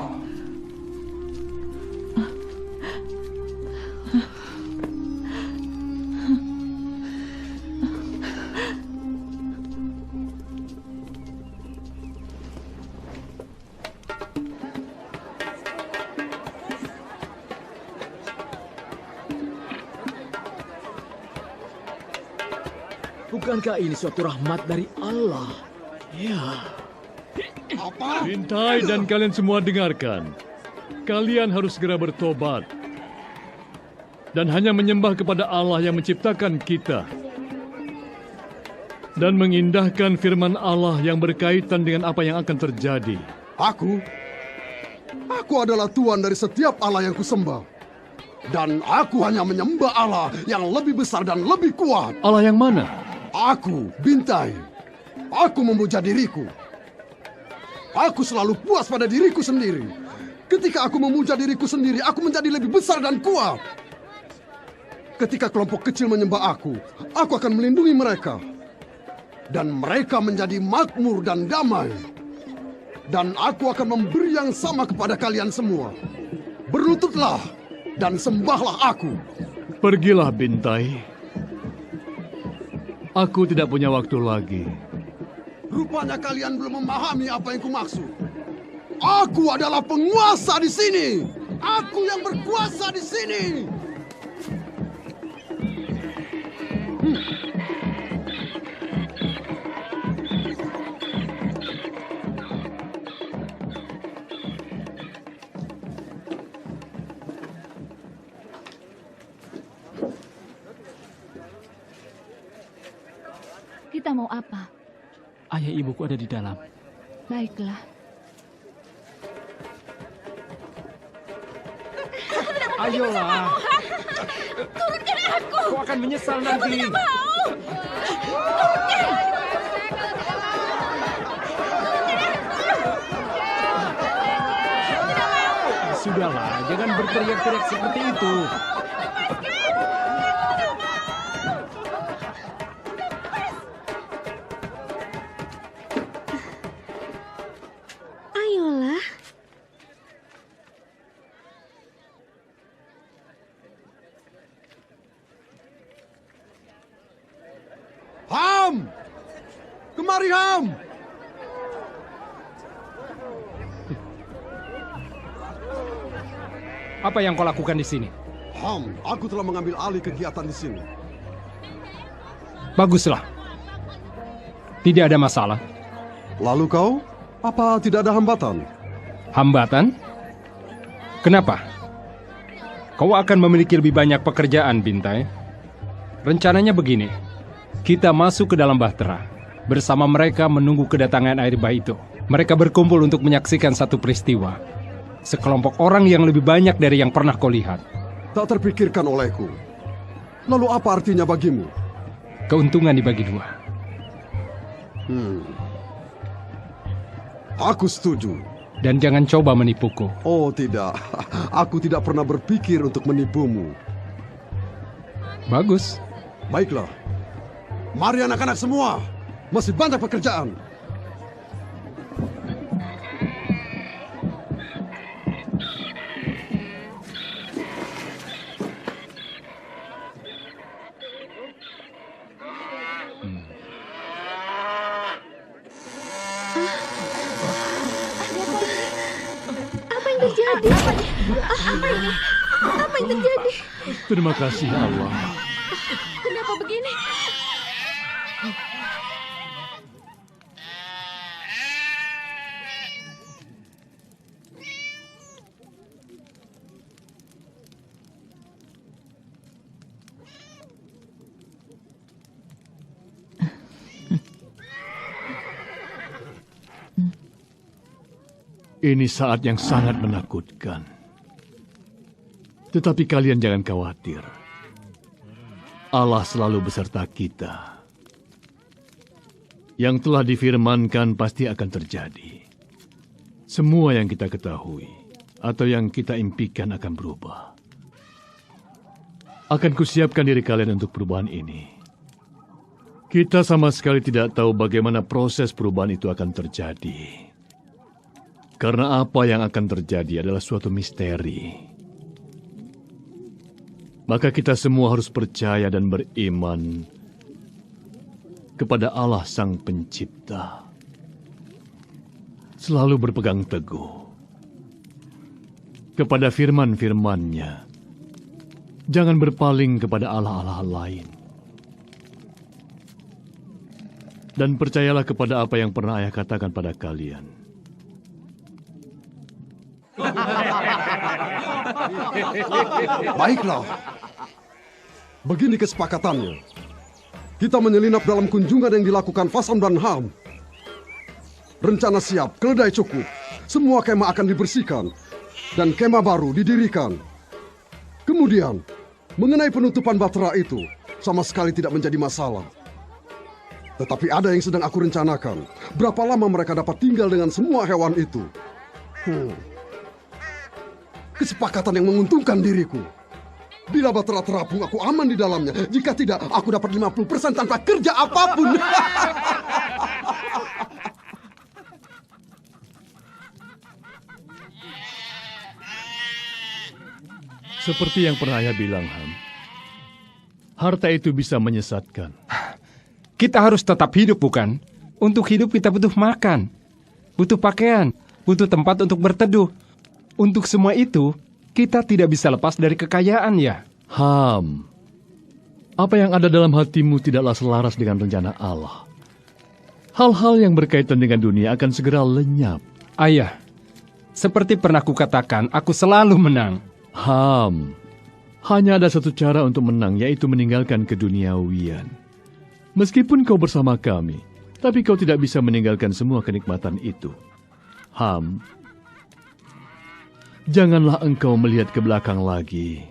Bukankah ini suatu rahmat dari Allah? Ya. Apa? Bintai dan kalian semua dengarkan. Kalian harus segera bertobat. Dan hanya menyembah kepada Allah yang menciptakan kita. Dan mengindahkan firman Allah yang berkaitan dengan apa yang akan terjadi. Aku adalah Tuhan dari setiap Allah yang kusembah. Dan aku hanya menyembah Allah yang lebih besar dan lebih kuat. Allah yang mana? Aku, Bintai. Aku memuja diriku. Aku selalu puas pada diriku sendiri. Ketika aku memuja diriku sendiri, aku menjadi lebih besar dan kuat. Ketika kelompok kecil menyembah aku akan melindungi mereka. Dan mereka menjadi makmur dan damai. Dan aku akan memberi yang sama kepada kalian semua. Berlututlah dan sembahlah aku. Pergilah, Bintai. Aku tidak punya waktu lagi. Rupanya kalian belum memahami apa yang kumaksud. Aku adalah penguasa di sini. Aku yang berkuasa di sini. Kita mau apa? Ayah ibuku ada di dalam. Baiklah. Ayolah. Turunkan aku. Kau akan menyesal nanti. Aku tidak mau. Sudahlah, jangan berteriak-teriak seperti itu. Ayolah. Ham! Kemari, Ham! Apa yang kau lakukan di sini? Ham, aku telah mengambil alih kegiatan di sini. Baguslah. Tidak ada masalah. Lalu kau, apa tidak ada hambatan? Hambatan? Kenapa? Kau akan memiliki lebih banyak pekerjaan, Bintai. Rencananya begini, kita masuk ke dalam bahtera. Bersama mereka menunggu kedatangan air bah itu. Mereka berkumpul untuk menyaksikan satu peristiwa. Sekelompok orang yang lebih banyak dari yang pernah kau lihat. Tak terpikirkan olehku. Lalu apa artinya bagimu? Keuntungan dibagi dua. Aku setuju. Dan jangan coba menipuku. Oh tidak, aku tidak pernah berpikir untuk menipumu. Bagus. Baiklah. Mari anak-anak semua. Masih banyak pekerjaan. Terjadi? Apa yang terjadi? Terima kasih Allah. Kenapa begini? Ini saat yang sangat menakutkan. Tetapi kalian jangan khawatir. Allah selalu beserta kita. Yang telah difirmankan pasti akan terjadi. Semua yang kita ketahui atau yang kita impikan akan berubah. Akan kusiapkan diri kalian untuk perubahan ini. Kita sama sekali tidak tahu bagaimana proses perubahan itu akan terjadi. Karena apa yang akan terjadi adalah suatu misteri. Maka kita semua harus percaya dan beriman kepada Allah Sang Pencipta. Selalu berpegang teguh kepada firman-firman-Nya. Jangan berpaling kepada Allah-Allah lain. Dan percayalah kepada apa yang pernah Ayah katakan pada kalian. Baiklah. Begini kesepakatannya. Kita menyelinap dalam kunjungan yang dilakukan Fasam dan Ham. Rencana siap, keledai cukup. Semua kemah akan dibersihkan. Dan kemah baru didirikan. Kemudian, mengenai penutupan bahtera itu, sama sekali tidak menjadi masalah. Tetapi ada yang sedang aku rencanakan. Berapa lama mereka dapat tinggal dengan semua hewan itu? Kesepakatan yang menguntungkan diriku. Bila bahtera terapung, aku aman di dalamnya. Jika tidak, aku dapat 50% tanpa kerja apapun. Seperti yang pernah Ayah bilang, Ham. Harta itu bisa menyesatkan. Kita harus tetap hidup, bukan? Untuk hidup kita butuh makan, butuh pakaian, butuh tempat untuk berteduh. Untuk semua itu, kita tidak bisa lepas dari kekayaan, ya? Ham, apa yang ada dalam hatimu tidaklah selaras dengan rencana Allah. Hal-hal yang berkaitan dengan dunia akan segera lenyap. Ayah, seperti pernah kukatakan, aku selalu menang. Ham, hanya ada satu cara untuk menang, yaitu meninggalkan keduniawian. Meskipun kau bersama kami, tapi kau tidak bisa meninggalkan semua kenikmatan itu. Ham, janganlah engkau melihat ke belakang lagi.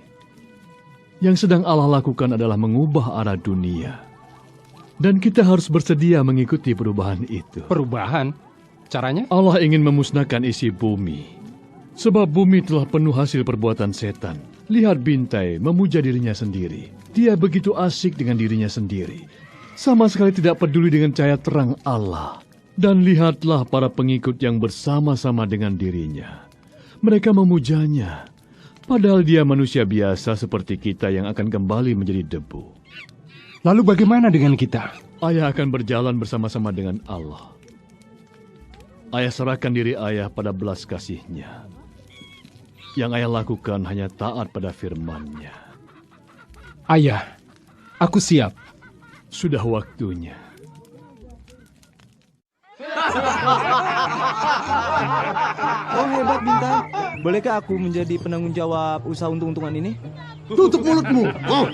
Yang sedang Allah lakukan adalah mengubah arah dunia. Dan kita harus bersedia mengikuti perubahan itu. Perubahan? Caranya? Allah ingin memusnahkan isi bumi. Sebab bumi telah penuh hasil perbuatan setan. Lihat Bintai memuja dirinya sendiri. Dia begitu asik dengan dirinya sendiri. Sama sekali tidak peduli dengan cahaya terang Allah. Dan lihatlah para pengikut yang bersama-sama dengan dirinya. Mereka memujanya, padahal dia manusia biasa seperti kita yang akan kembali menjadi debu. Lalu bagaimana dengan kita? Ayah akan berjalan bersama-sama dengan Allah. Ayah serahkan diri Ayah pada belas kasih-Nya. Yang Ayah lakukan hanya taat pada firman-Nya. Ayah, aku siap. Sudah waktunya. Oh hebat Bintang. Bolehkah aku menjadi penanggung jawab usaha untung-untungan ini? Tutup mulutmu. Oh.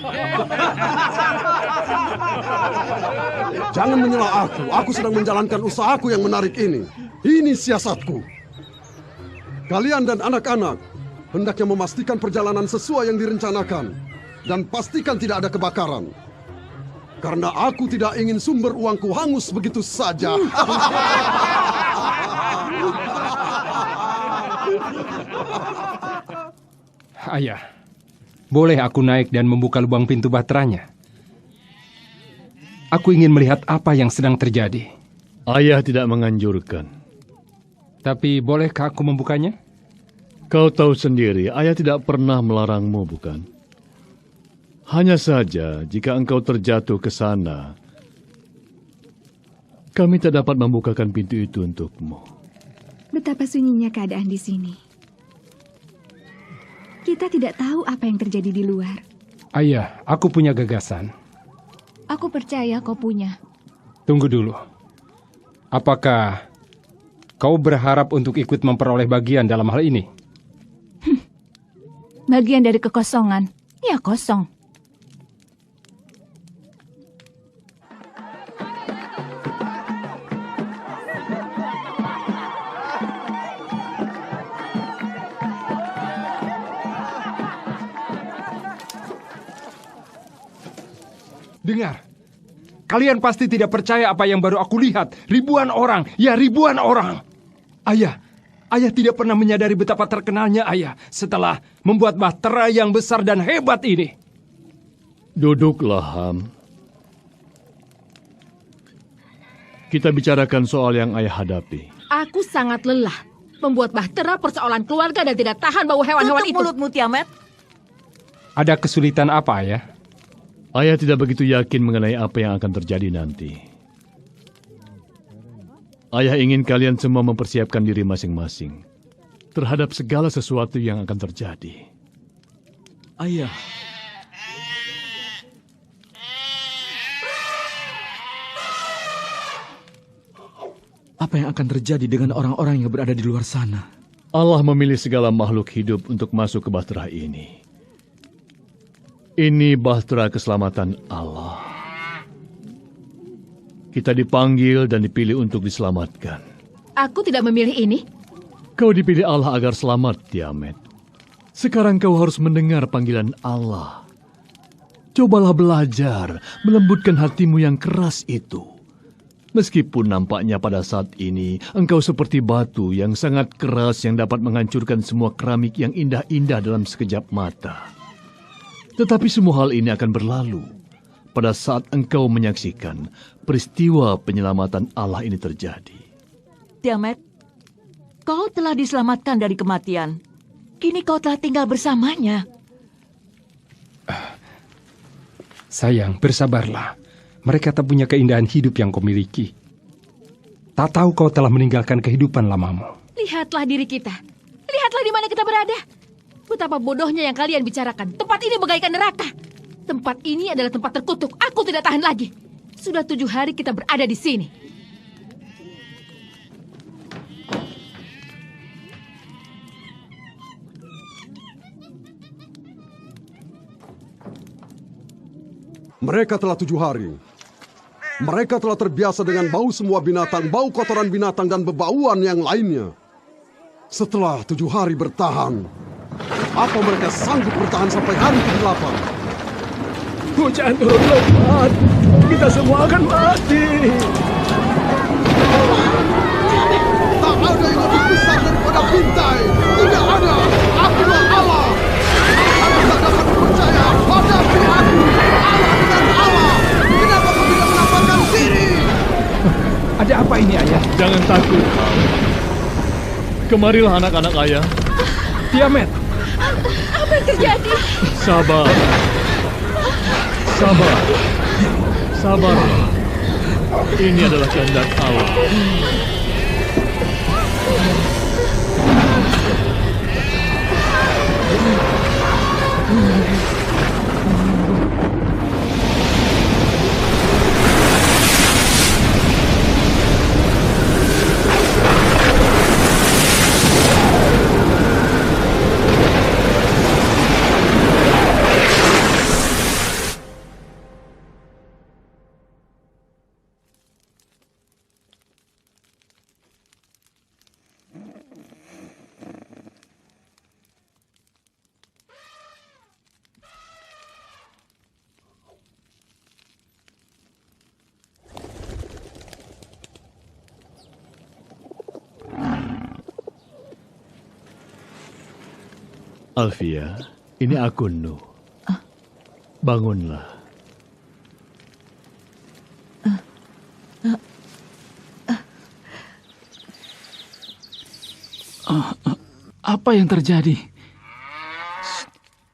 Jangan menyela aku. Aku sedang menjalankan usahaku yang menarik ini. Ini siasatku. Kalian dan anak-anak hendaknya memastikan perjalanan sesuai yang direncanakan. Dan pastikan tidak ada kebakaran. Karena aku tidak ingin sumber uangku hangus begitu saja. Ayah, boleh aku naik dan membuka lubang pintu bahteranya? Aku ingin melihat apa yang sedang terjadi. Ayah tidak menganjurkan. Tapi bolehkah aku membukanya? Kau tahu sendiri, ayah tidak pernah melarangmu, bukan? Hanya saja, jika engkau terjatuh ke sana, kami tak dapat membukakan pintu itu untukmu. Betapa sunyinya keadaan di sini. Kita tidak tahu apa yang terjadi di luar. Ayah, aku punya gagasan. Aku percaya kau punya. Tunggu dulu. Apakah kau berharap untuk ikut memperoleh bagian dalam hal ini? Bagian dari kekosongan, ya kosong. Dengar, kalian pasti tidak percaya apa yang baru aku lihat. Ribuan orang, ya ribuan orang. Ayah tidak pernah menyadari betapa terkenalnya ayah setelah membuat bahtera yang besar dan hebat ini. Duduklah, Ham. Kita bicarakan soal yang ayah hadapi. Aku sangat lelah. Membuat bahtera persoalan keluarga dan tidak tahan bau hewan-hewan itu. Tutup mulutmu, Tiamat. Ada kesulitan apa, ayah? Ayah tidak begitu yakin mengenai apa yang akan terjadi nanti. Ayah ingin kalian semua mempersiapkan diri masing-masing terhadap segala sesuatu yang akan terjadi. Ayah. Apa yang akan terjadi dengan orang-orang yang berada di luar sana? Allah memilih segala makhluk hidup untuk masuk ke bahtera ini. Ini bahtera keselamatan Allah. Kita dipanggil dan dipilih untuk diselamatkan. Aku tidak memilih ini. Kau dipilih Allah agar selamat, Tiamat. Sekarang kau harus mendengar panggilan Allah. Cobalah belajar melembutkan hatimu yang keras itu. Meskipun nampaknya pada saat ini engkau seperti batu yang sangat keras yang dapat menghancurkan semua keramik yang indah-indah dalam sekejap mata. Tetapi semua hal ini akan berlalu pada saat engkau menyaksikan peristiwa penyelamatan Allah ini terjadi. Tiamat, kau telah diselamatkan dari kematian. Kini kau telah tinggal bersamanya. Sayang, bersabarlah. Mereka tak punya keindahan hidup yang kau miliki. Tak tahu kau telah meninggalkan kehidupan lamamu. Lihatlah diri kita. Lihatlah di mana kita berada. Betapa bodohnya yang kalian bicarakan. Tempat ini bagaikan neraka. Tempat ini adalah tempat terkutuk. Aku tidak tahan lagi. Sudah 7 hari kita berada di sini. Mereka telah 7 hari. Mereka telah terbiasa dengan bau semua binatang, bau kotoran binatang dan bebauan yang lainnya. Setelah 7 hari bertahan, apa mereka sanggup bertahan sampai hari ke-8? Hujan turun lebat. Kita semua akan mati. Tak ada yang lebih besar daripada Bintai. Tidak ada. Akulah Allah. Aku tak dapat percaya. Hadapi aku. Allah dengan Allah. Kenapa kau tidak menampakkan diri? Ada apa ini, ayah? Jangan takut. Kemarilah anak-anak ayah. Tiamat. Apa yang terjadi? Sabar. Sabar. Sabar. Ini adalah kehendak Allah. Alfia, ini aku, Nuh. Bangunlah. Apa yang terjadi?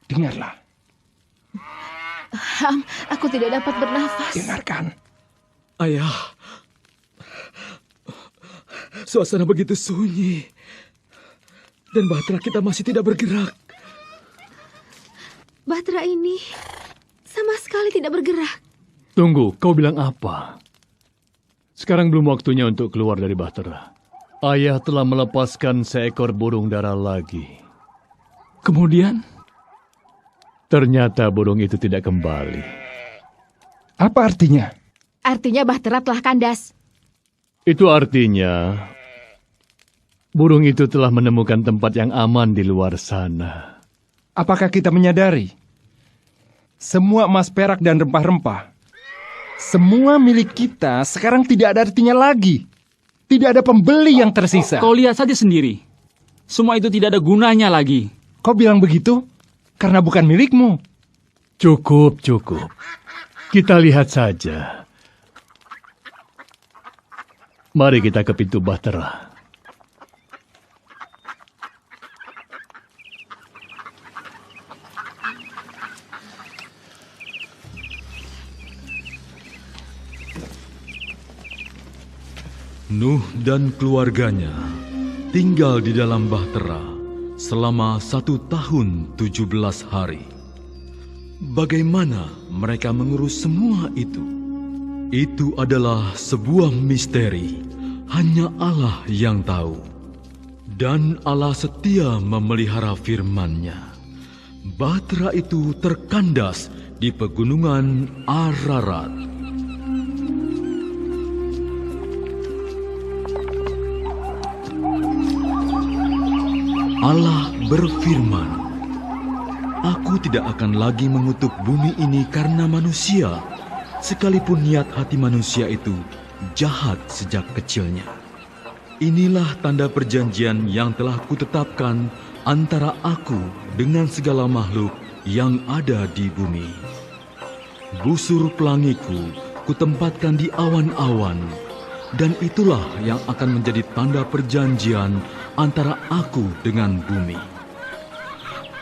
Dengarlah. Ham, aku tidak dapat bernafas. Dengarkan. Ayah, suasana begitu sunyi. Dan bahtera kita masih tidak bergerak. Bahtera ini sama sekali tidak bergerak. Tunggu, kau bilang apa? Sekarang belum waktunya untuk keluar dari bahtera. Ayah telah melepaskan seekor burung dara lagi. Kemudian? Ternyata burung itu tidak kembali. Apa artinya? Artinya bahtera telah kandas. Itu artinya burung itu telah menemukan tempat yang aman di luar sana. Apakah kita menyadari? Semua emas perak dan rempah-rempah, semua milik kita sekarang tidak ada artinya lagi. Tidak ada pembeli yang tersisa. Kau lihat saja sendiri. Semua itu tidak ada gunanya lagi. Kau bilang begitu karena bukan milikmu. Cukup. Kita lihat saja. Mari kita ke pintu bahtera. Nuh dan keluarganya tinggal di dalam bahtera selama 1 tahun 17 hari. Bagaimana mereka mengurus semua itu? Itu adalah sebuah misteri, hanya Allah yang tahu. Dan Allah setia memelihara firman-Nya. Bahtera itu terkandas di pegunungan Ararat. Allah berfirman, "Aku tidak akan lagi mengutuk bumi ini karena manusia, sekalipun niat hati manusia itu jahat sejak kecilnya. Inilah tanda perjanjian yang telah kutetapkan antara aku dengan segala makhluk yang ada di bumi. Busur pelangiku kutempatkan di awan-awan, dan itulah yang akan menjadi tanda perjanjian antara aku dengan bumi.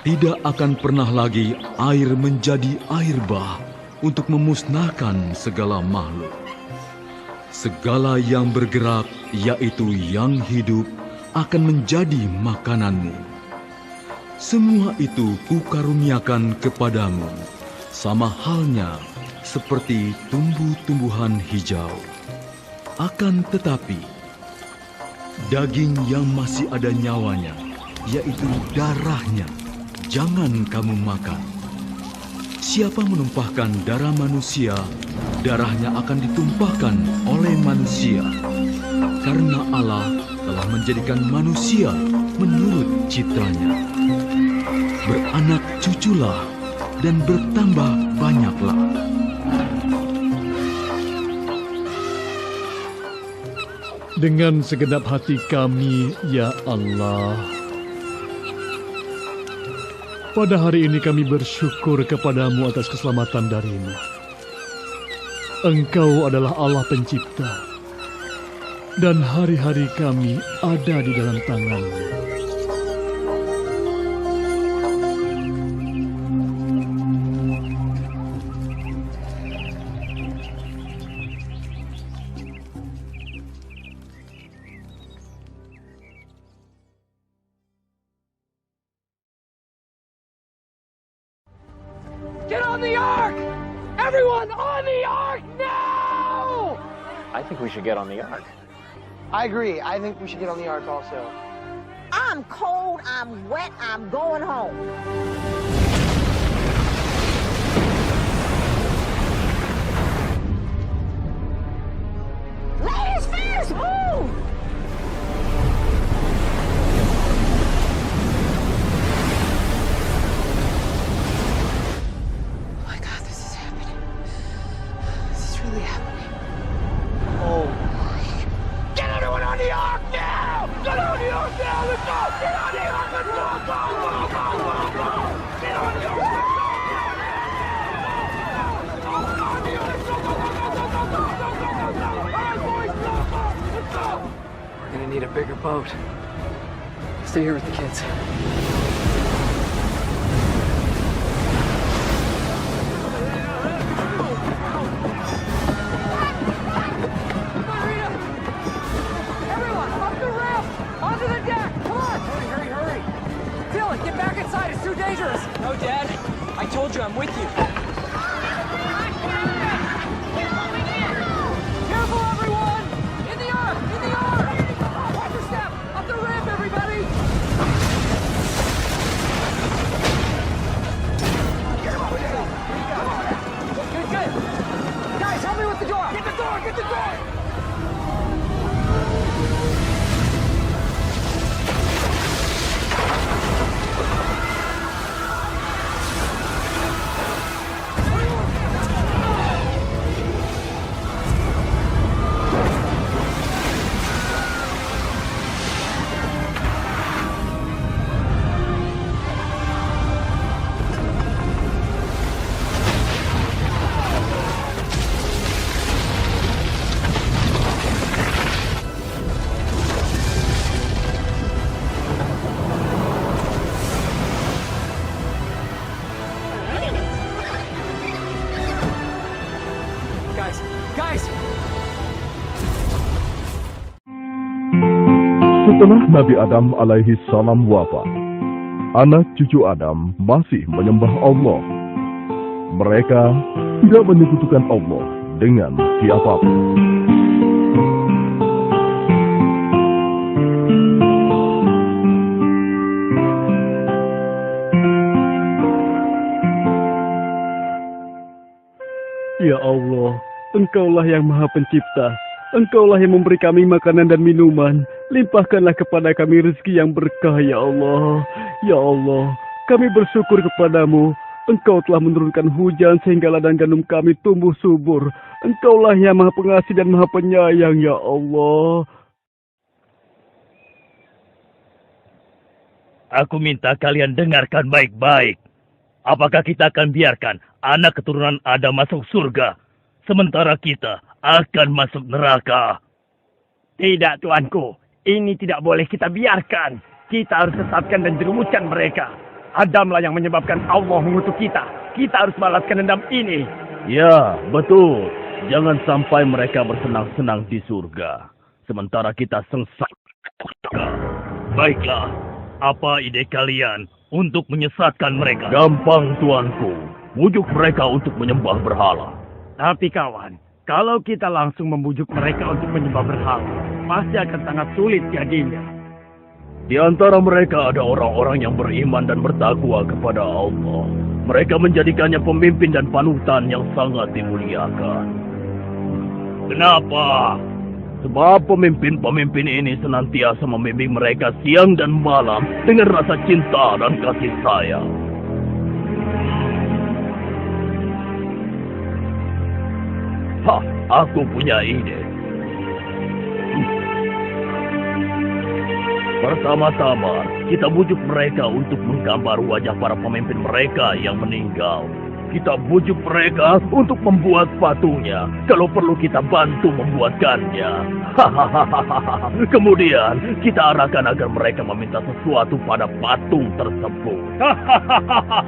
Tidak akan pernah lagi air menjadi air bah untuk memusnahkan segala makhluk. Segala yang bergerak, yaitu yang hidup, akan menjadi makananmu. Semua itu kukaruniakan kepadamu, sama halnya seperti tumbuh-tumbuhan hijau. Akan tetapi, daging yang masih ada nyawanya, yaitu darahnya, jangan kamu makan. Siapa menumpahkan darah manusia, darahnya akan ditumpahkan oleh manusia. Karena Allah telah menjadikan manusia menurut citranya. Beranak cuculah dan bertambah banyaklah." Dengan segenap hati kami, ya Allah, pada hari ini kami bersyukur kepadamu atas keselamatan darimu. Engkau adalah Allah pencipta, dan hari-hari kami ada di dalam tangan-Mu. Get on the Ark! Everyone on the Ark now! I think we should get on the Ark. I agree. I think we should get on the Ark also. I'm cold, I'm wet, I'm going home. Ladies first, move! Get everyone on the Ark now! Get on the Ark now! Let's go! Get on the Ark! Let's go! Go, go, go, go, go! boat. Stay here with the kids. Everyone, up the ramp! Onto the deck! Come on! Hurry! Dylan, get back inside! It's too dangerous! No, Dad. I told you I'm with you. Careful, everyone! In the ark! Watch your step! Up the ramp, everybody! Good. Guys, help me with the door! Get the door! Guys! Setelah Nabi Adam alaihi salam wafat, anak cucu Adam masih menyembah Allah. Mereka tidak menyekutukan Allah dengan siapapun. Ya Allah, Engkaulah yang Maha Pencipta. Engkaulah yang memberi kami makanan dan minuman. Limpahkanlah kepada kami rezeki yang berkah, ya Allah. Ya Allah, kami bersyukur kepadamu. Engkau telah menurunkan hujan sehingga ladang gandum kami tumbuh subur. Engkaulah yang Maha Pengasih dan Maha Penyayang, ya Allah. Aku minta kalian dengarkan baik-baik. Apakah kita akan biarkan anak keturunan Adam masuk surga, sementara kita akan masuk neraka? Tidak, tuanku. Ini tidak boleh kita biarkan. Kita harus sesatkan dan jerumuskan mereka. Adamlah yang menyebabkan Allah mengutuk kita. Kita harus balaskan dendam ini. Ya, betul. Jangan sampai mereka bersenang-senang di surga, sementara kita sengsara. Baiklah, apa ide kalian untuk menyesatkan mereka? Gampang, tuanku. Bujuk mereka untuk menyembah berhala. Tapi kawan, kalau kita langsung membujuk mereka untuk menyembah berhala, pasti akan sangat sulit jadinya. Di antara mereka ada orang-orang yang beriman dan bertakwa kepada Allah. Mereka menjadikannya pemimpin dan panutan yang sangat dimuliakan. Kenapa? Sebab pemimpin-pemimpin ini senantiasa membimbing mereka siang dan malam dengan rasa cinta dan kasih sayang. Aku punya ide. Pertama-tama, kita bujuk mereka untuk menggambar wajah para pemimpin mereka yang meninggal. Kita bujuk mereka untuk membuat patungnya. Kalau perlu kita bantu membuatkannya. Kemudian, kita arahkan agar mereka meminta sesuatu pada patung tersebut.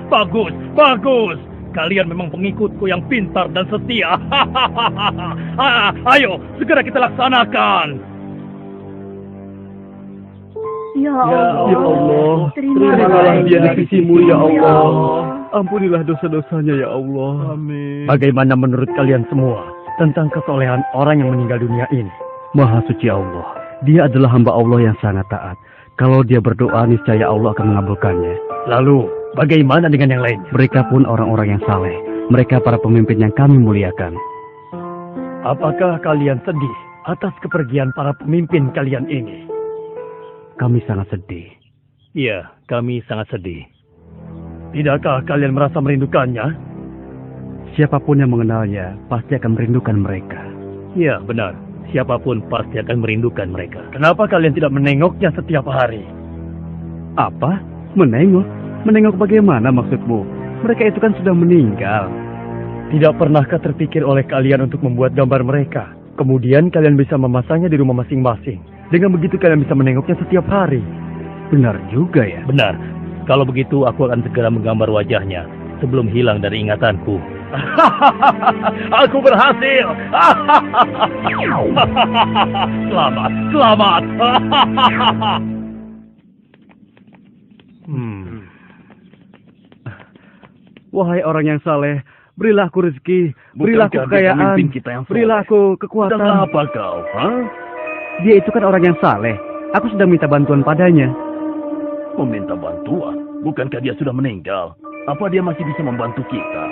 Bagus. Kalian memang pengikutku yang pintar dan setia. Ayo, segera kita laksanakan. Ya Allah, terimalah dia di sisimu, ya Allah. Ampunilah dosa-dosanya, ya Allah. Amin. Bagaimana menurut kalian semua tentang kesolehan orang yang meninggal dunia ini? Maha suci Allah, dia adalah hamba Allah yang sangat taat. Kalau dia berdoa, niscaya Allah akan mengabulkannya. Lalu, bagaimana dengan yang lain? Mereka pun orang-orang yang saleh. Mereka para pemimpin yang kami muliakan. Apakah kalian sedih atas kepergian para pemimpin kalian ini? Kami sangat sedih. Iya, kami sangat sedih. Tidakkah kalian merasa merindukannya? Siapapun yang mengenalnya pasti akan merindukan mereka. Iya, benar. Siapapun pasti akan merindukan mereka. Kenapa kalian tidak menengoknya setiap hari? Apa? Menengok? Menengok bagaimana maksudmu? Mereka itu kan sudah meninggal. Tidak pernahkah terpikir oleh kalian untuk membuat gambar mereka? Kemudian kalian bisa memasangnya di rumah masing-masing. Dengan begitu kalian bisa menengoknya setiap hari. Benar juga ya? Benar. Kalau begitu aku akan segera menggambar wajahnya sebelum hilang dari ingatanku. Aku berhasil. Selamat, selamat. Wahai orang yang saleh, berilah aku rezeki, berilah aku kekayaan, berilah aku kekuatan. Sedang apa kau? Dia itu kan orang yang saleh. Aku sedang minta bantuan padanya. Meminta bantuan? Bukankah dia sudah meninggal? Apa dia masih bisa membantu kita?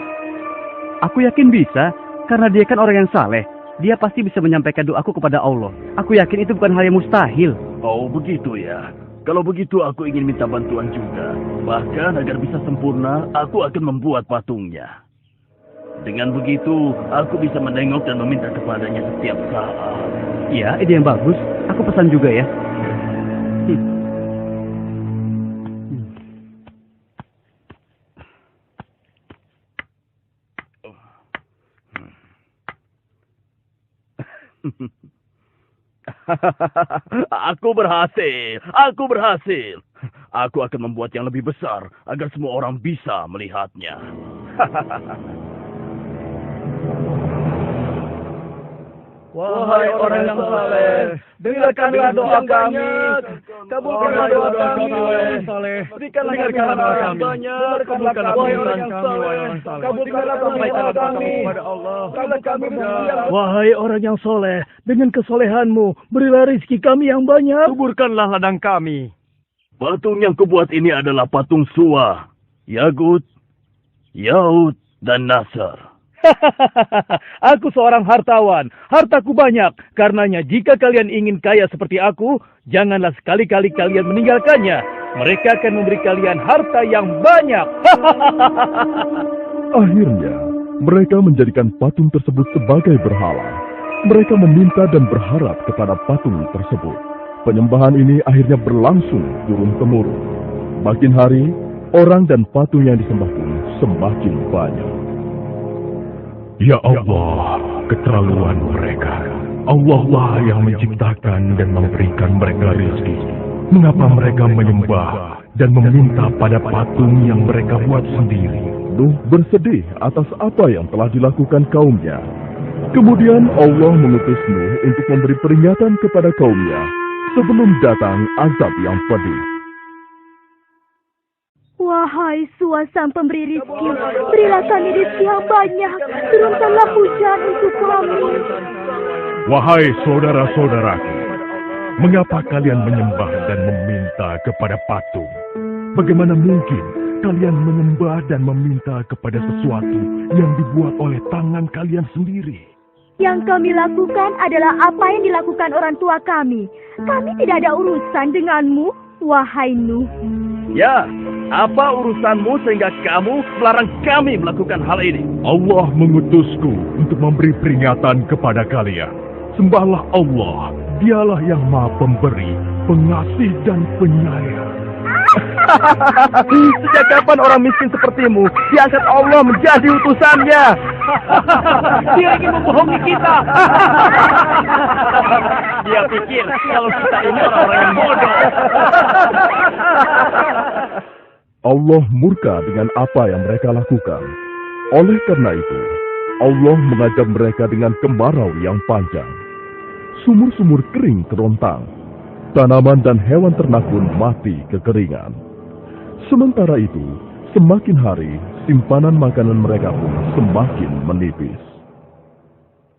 Aku yakin bisa, karena dia kan orang yang saleh. Dia pasti bisa menyampaikan doaku kepada Allah. Aku yakin itu bukan hal yang mustahil. Oh, begitu ya. Kalau begitu aku ingin minta bantuan juga. Bahkan agar bisa sempurna, aku akan membuat patungnya. Dengan begitu, aku bisa menengok dan meminta kepadanya setiap saat. Iya, ide yang bagus. Aku pesan juga ya. Aku berhasil. Aku berhasil. Aku akan membuat yang lebih besar agar semua orang bisa melihatnya. Wahai orang yang saleh, dengarkanlah doa kami. Kabulkanlah doa kami, wahai yang saleh. Berikanlah doa kami banyak. Kabulkanlah wahai orang yang saleh. Kabulkanlah doa kami kepada Allah. Wahai orang yang soleh, dengan kesolehanmu, berilah rezeki kami yang banyak. Kuburkanlah ladang kami. Patung yang kubuat ini adalah patung Suwa, Yagut, Yaud, dan Nasr. Aku seorang hartawan, hartaku banyak. Karenanya jika kalian ingin kaya seperti aku, janganlah sekali-kali kalian meninggalkannya. Mereka akan memberi kalian harta yang banyak. Akhirnya, mereka menjadikan patung tersebut sebagai berhala. Mereka meminta dan berharap kepada patung tersebut. Penyembahan ini akhirnya berlangsung turun-temurun. Makin hari, orang dan patung yang disembah pun semakin banyak. Ya Allah, keterlaluan mereka. Allah lah yang menciptakan dan memberikan mereka rezeki. Mengapa mereka menyembah dan meminta pada patung yang mereka buat sendiri? Nuh bersedih atas apa yang telah dilakukan kaumnya. Kemudian Allah mengutus Nuh untuk memberi peringatan kepada kaumnya sebelum datang azab yang pedih. Wahai Suwa sang pemberi rizki, berilah kami rizki yang banyak. Turunkanlah hujan untuk kami. Wahai saudara-saudaraku, mengapa kalian menyembah dan meminta kepada patung? Bagaimana mungkin kalian menyembah dan meminta kepada sesuatu yang dibuat oleh tangan kalian sendiri? Yang kami lakukan adalah apa yang dilakukan orang tua kami. Kami tidak ada urusan denganmu, wahai Nuh. Ya, apa urusanmu sehingga kamu melarang kami melakukan hal ini? Allah mengutusku untuk memberi peringatan kepada kalian. Sembahlah Allah, dialah yang maha pemberi, pengasih dan penyayang. Sejak kapan orang miskin sepertimu diangkat Allah menjadi utusannya? Dia ingin membohongi kita. Dia pikir kalau kita ini orang-orang yang bodoh. Allah murka dengan apa yang mereka lakukan. Oleh karena itu, Allah mengajar mereka dengan kemarau yang panjang. Sumur-sumur kering kerontang. Tanaman dan hewan ternak pun mati kekeringan. Sementara itu, semakin hari, simpanan makanan mereka pun semakin menipis.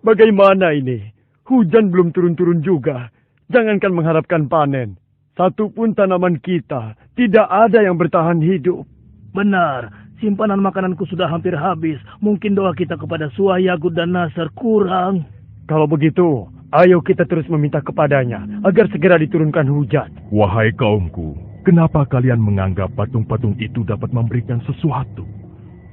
Bagaimana ini? Hujan belum turun-turun juga. Jangankan mengharapkan panen. Satupun tanaman kita tidak ada yang bertahan hidup. Benar, simpanan makananku sudah hampir habis. Mungkin doa kita kepada Suwa, Yagut, dan Nasr kurang. Kalau begitu, ayo kita terus meminta kepadanya agar segera diturunkan hujan. Wahai kaumku, kenapa kalian menganggap patung-patung itu dapat memberikan sesuatu?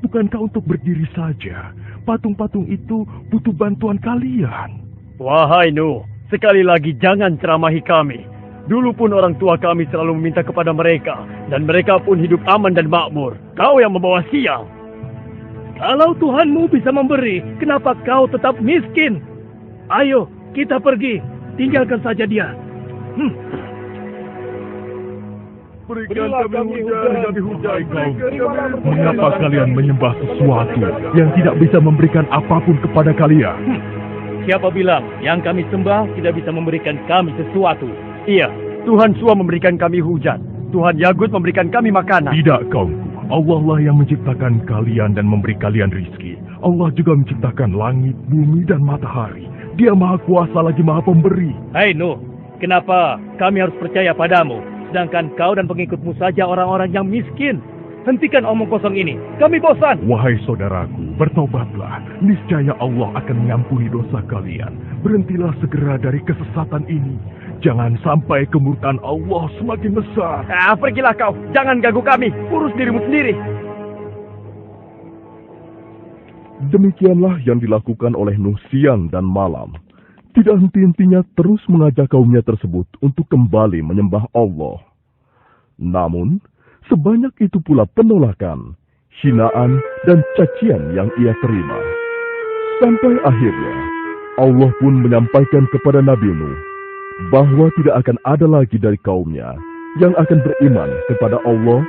Bukankah untuk berdiri saja, patung-patung itu butuh bantuan kalian? Wahai Nuh, sekali lagi jangan ceramahi kami. Dulu pun orang tua kami selalu meminta kepada mereka, dan mereka pun hidup aman dan makmur. Kau yang membawa sial. Kalau Tuhanmu bisa memberi, kenapa kau tetap miskin? Ayo, kita pergi. Tinggalkan saja dia. Berikan kami hujan. Mengapa kalian menyembah sesuatu yang tidak bisa memberikan apapun kepada kalian? Siapa bilang yang kami sembah tidak bisa memberikan kami sesuatu? Iya, Tuhan Sua memberikan kami hujan. Tuhan Yagut memberikan kami makanan. Tidak, kaumku. Allah lah yang menciptakan kalian dan memberi kalian rizki. Allah juga menciptakan langit, bumi, dan matahari. Dia maha kuasa lagi maha pemberi. Hai Nuh, kenapa kami harus percaya padamu? Sedangkan kau dan pengikutmu saja orang-orang yang miskin. Hentikan omong kosong ini. Kami bosan. Wahai saudaraku, bertobatlah. Niscaya Allah akan mengampuni dosa kalian. Berhentilah segera dari kesesatan ini. Jangan sampai kemurkaan Allah semakin besar. Pergilah kau. Jangan ganggu kami. Urus dirimu sendiri. Demikianlah yang dilakukan oleh Nuh siang dan malam. Tidak henti-hentinya terus mengajak kaumnya tersebut untuk kembali menyembah Allah. Namun, sebanyak itu pula penolakan, hinaan, dan cacian yang ia terima. Sampai akhirnya, Allah pun menyampaikan kepada Nabi Nuh bahwa tidak akan ada lagi dari kaumnya yang akan beriman kepada Allah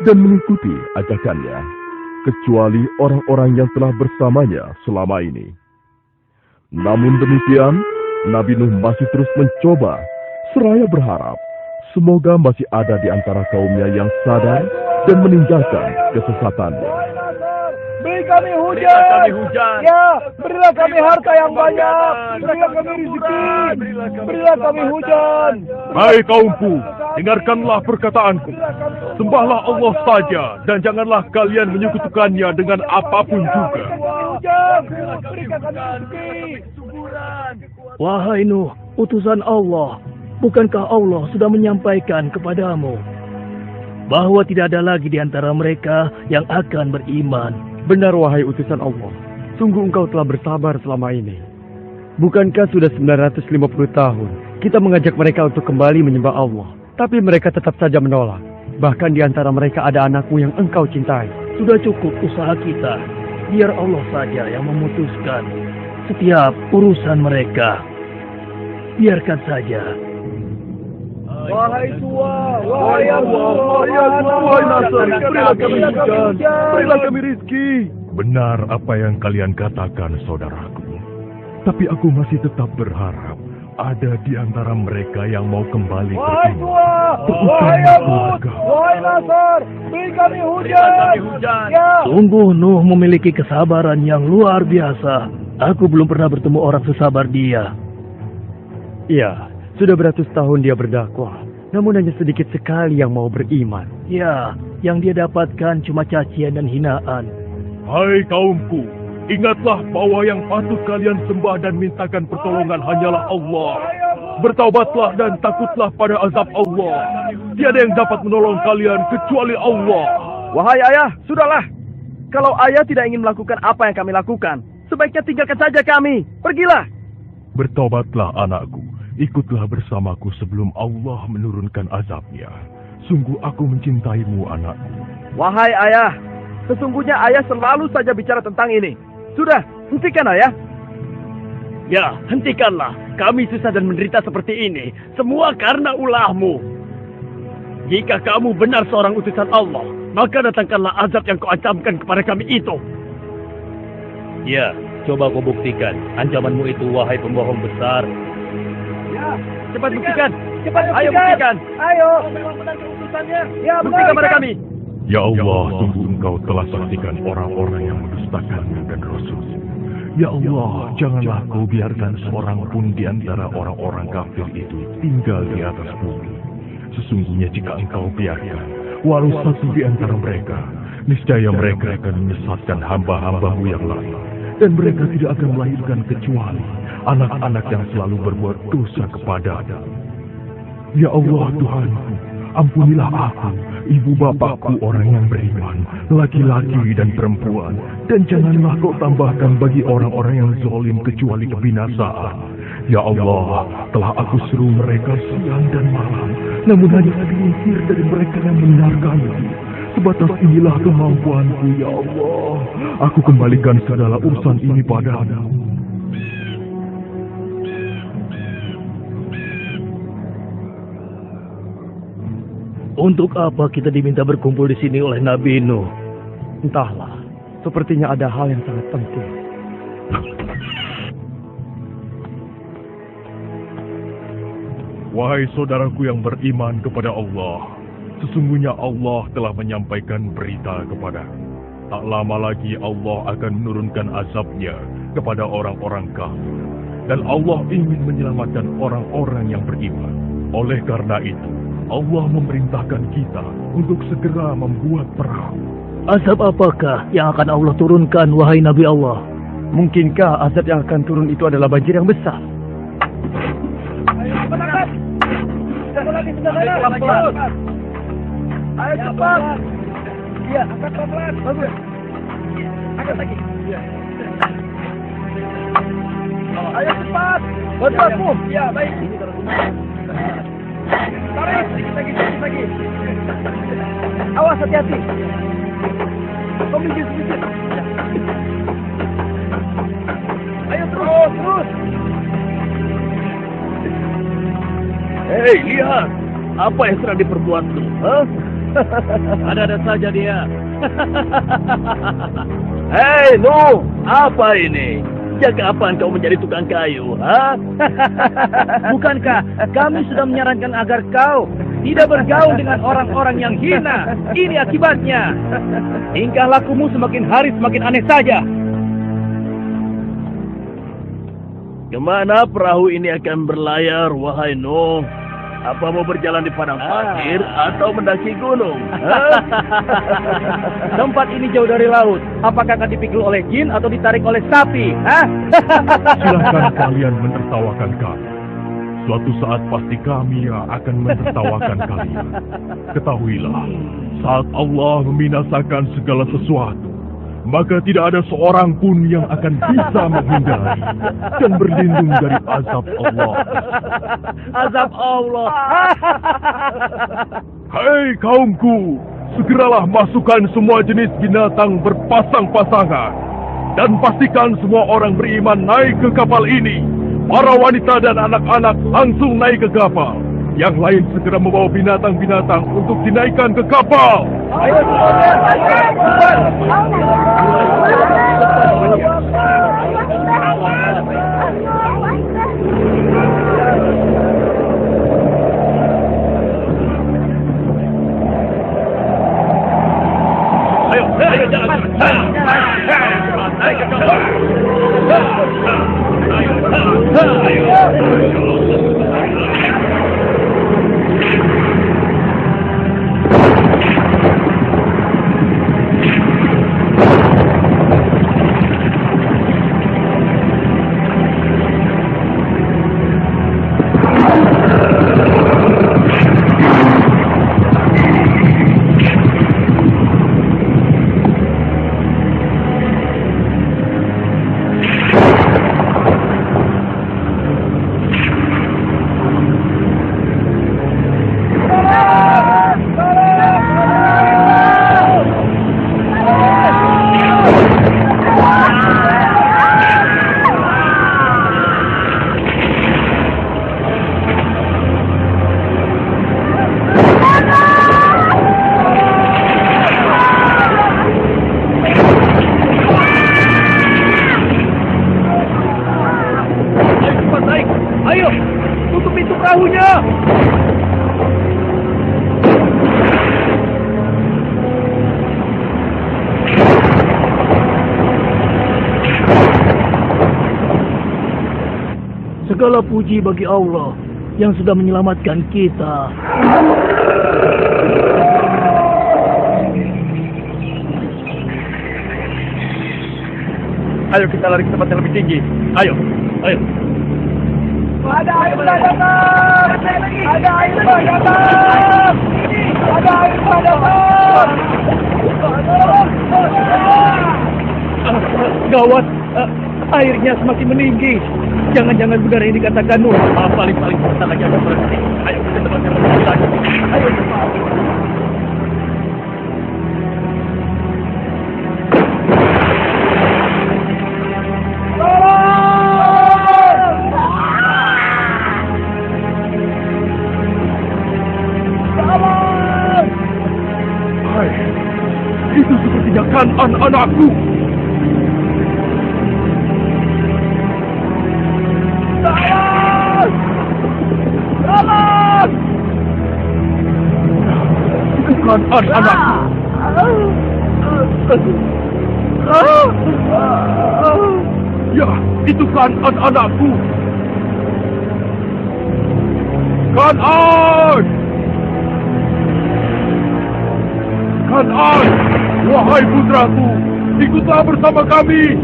dan mengikuti ajakannya, kecuali orang-orang yang telah bersamanya selama ini. Namun demikian, Nabi Nuh masih terus mencoba, seraya berharap semoga masih ada di antara kaumnya yang sadar dan meninggalkan kesesatannya. Beri kami hujan. Ya, berilah kami harta yang banyak. Berilah kami rezeki. Berilah kami hujan. Hai kaumku, dengarkanlah perkataanku. Sembahlah Allah saja dan janganlah kalian menyekutukannya dengan apapun juga. Wahai Nuh, utusan Allah, bukankah Allah sudah menyampaikan kepadamu bahwa tidak ada lagi di antara mereka yang akan beriman? Benar wahai utusan Allah, sungguh engkau telah bersabar selama ini. Bukankah sudah 950 tahun kita mengajak mereka untuk kembali menyembah Allah, tapi mereka tetap saja menolak. Bahkan di antara mereka ada anakmu yang engkau cintai. Sudah cukup usaha kita. Biar Allah saja yang memutuskan setiap urusan mereka. Biarkan saja. Wahai tua, wahai Nasr, berilah kami hujan, berilah kami rizki. Benar apa yang kalian katakan, saudaraku. Tapi aku masih tetap berharap ada di antara mereka yang mau kembali beriman. Wahai Yagut, wahai Nasr, beri kami hujan. Ya. Sungguh Nuh memiliki kesabaran yang luar biasa. Aku belum pernah bertemu orang sesabar dia. Iya, sudah beratus tahun dia berdakwah, namun hanya sedikit sekali yang mau beriman. Ya, yang dia dapatkan cuma cacian dan hinaan. Hai kaumku, ingatlah bahwa yang patut kalian sembah dan mintakan pertolongan hanyalah Allah. Bertaubatlah dan takutlah pada azab Allah. Tiada yang dapat menolong kalian kecuali Allah. Wahai ayah, sudahlah. Kalau ayah tidak ingin melakukan apa yang kami lakukan, sebaiknya tinggalkan saja kami. Pergilah. Bertaubatlah anakku. Ikutlah bersamaku sebelum Allah menurunkan azabnya. Sungguh aku mencintaimu anakku. Wahai ayah, sesungguhnya ayah selalu saja bicara tentang ini. Sudah, hentikan ayah. Ya, hentikanlah. Kami susah dan menderita seperti ini. Semua karena ulahmu. Jika kamu benar seorang utusan Allah, maka datangkanlah azab yang kau ancamkan kepada kami itu. Ya, coba kau buktikan ancamanmu itu, wahai pembohong besar. Ya, cepat buktikan. Cepat buktikan. Ayo buktikan. Ayo. Memang benar keutusannya. Ya, buktikan pada kami. Ya Allah, sungguh engkau telah saksikan orang-orang yang mendustakanmu dan Rasul. Ya Allah, janganlah kau biarkan seorang pun di antara orang-orang kafir itu tinggal di atas bumi. Sesungguhnya jika engkau biarkan, walau satu di antara mereka, niscaya mereka akan menyesatkan hamba-hambamu yang lain. Dan mereka tidak akan melahirkan kecuali anak-anak yang selalu berbuat dosa kepada-Mu. Ya Allah Tuhanku, ampunilah aku, ibu bapakku orang yang beriman, laki-laki dan perempuan, dan janganlah kau tambahkan bagi orang-orang yang zalim kecuali kebinasaan. Ya Allah, telah aku seru mereka siang dan malam, namun hanya segelintir dari mereka yang mendengarkanku. Sebatas inilah kemampuanku, ya Allah. Aku kembalikan segala urusan ini padamu. Untuk apa kita diminta berkumpul di sini oleh Nabi Nuh? Entahlah, sepertinya ada hal yang sangat penting. Wahai saudaraku yang beriman kepada Allah, sesungguhnya Allah telah menyampaikan berita kepadaku. Tak lama lagi Allah akan menurunkan azabnya kepada orang-orang kafir. Dan Allah ingin menyelamatkan orang-orang yang beriman. Oleh karena itu, Allah memerintahkan kita untuk segera membuat perahu. Azab apakah yang akan Allah turunkan, wahai Nabi Allah? Mungkinkah azab yang akan turun itu adalah banjir yang besar? Ayo cepat. Iya, angkat pelan-pelan. Bagus. Angkat lagi. Iya. Ayo cepat. Bantu aku. Iya, baik. Tarik, sedikit lagi. Awas, hati-hati. Kau minggir sedikit. Ayo terus. Hei, lihat. Apa yang sedang diperbuat tuh? Ada-ada saja dia. Hei, Nuh, apa ini? Sejak kapan kau menjadi tukang kayu, ha? Bukankah kami sudah menyarankan agar kau tidak bergaul dengan orang-orang yang hina? Ini akibatnya. Tingkah lakumu semakin hari semakin aneh saja. Kemana perahu ini akan berlayar, wahai Nuh? Apa mau berjalan di padang pasir atau mendaki gunung? Tempat ini jauh dari laut. Apakah akan dipikul oleh jin atau ditarik oleh sapi? Silahkan kalian menertawakan kami. Suatu saat pasti kami akan menertawakan kalian. Ketahuilah, saat Allah membinasakan segala sesuatu, maka tidak ada seorang pun yang akan bisa menghindari dan berlindung dari azab Allah. Azab Allah. Hei kaumku, segeralah masukkan semua jenis binatang berpasang-pasangan dan pastikan semua orang beriman naik ke kapal ini. Para wanita dan anak-anak langsung naik ke kapal. Yang lain segera membawa binatang-binatang untuk dinaikkan ke kapal. Ayo, tutup pintu perahunya. Segala puji bagi Allah yang sudah menyelamatkan kita. Ayo kita lari ke tempat yang lebih tinggi. Ayo. Ada air datang! Ada air datang! Ada air datang! Gawat, airnya semakin meninggi. Jangan-jangan benar yang dikatakan Nuh. Paling-paling sebentar lagi akan berhenti. Ayo ke tempat yang lebih tinggi lagi. Ayo cepat. anakku. Itu kan anak-anakku. Ya, itu kan anak-anakku. Kan'an! Kan'an! Wahai putraku, ikutlah bersama kami.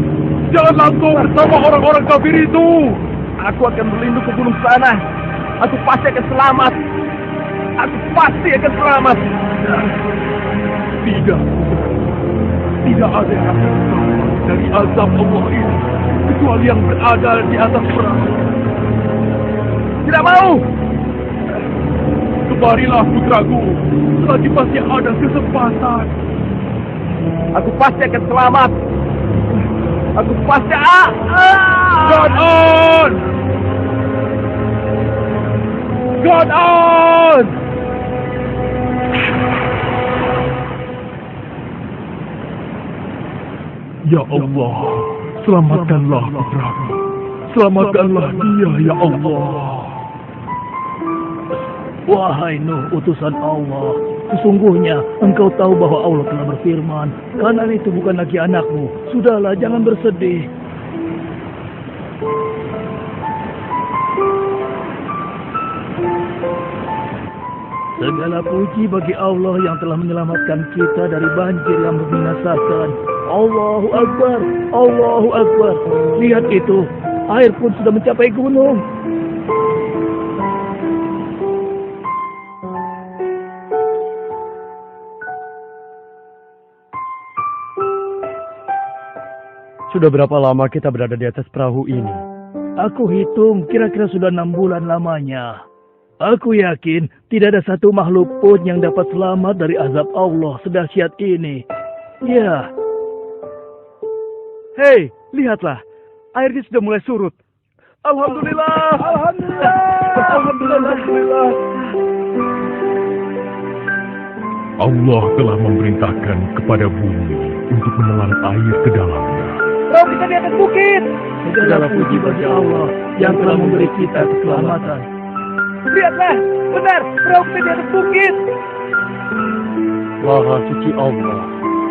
Jangan langsung bersama orang-orang kafir itu. Aku akan berlindung ke gunung sana. Aku pasti akan selamat. Aku pasti akan selamat. Tidak. Tidak ada yang akan selamat dari azab Allah ini, kecuali yang berada di atas perahu. Tidak mau. Kemarilah putraku, lagi pasti ada kesempatan. Aku pasti akan selamat. Aku pasti God on! God on! Ya Allah, selamatkanlah putraku. Selamatkanlah dia, ya Allah. Wahai Nuh, utusan Allah, sesungguhnya engkau tahu bahwa Allah telah berfirman, Kan'an itu bukan lagi anakmu. Sudahlah, jangan bersedih. Segala puji bagi Allah yang telah menyelamatkan kita dari banjir yang membinasakan. Allahu Akbar, Allahu Akbar. Lihat itu, air pun sudah mencapai gunung. Sudah berapa lama kita berada di atas perahu ini? Aku hitung kira-kira sudah 6 bulan lamanya. Aku yakin tidak ada satu makhluk pun yang dapat selamat dari azab Allah sedahsyat ini. Ya. Hei, lihatlah. Airnya sudah mulai surut. Alhamdulillah. Alhamdulillah. Alhamdulillah. Allah telah memerintahkan kepada bumi untuk menelan air ke dalamnya. Perahu kita di atas bukit. Segala puji bagi Allah yang telah memberi kita keselamatan. Lihatlah, benar, perahu kita di atas bukit. Maha suci Allah.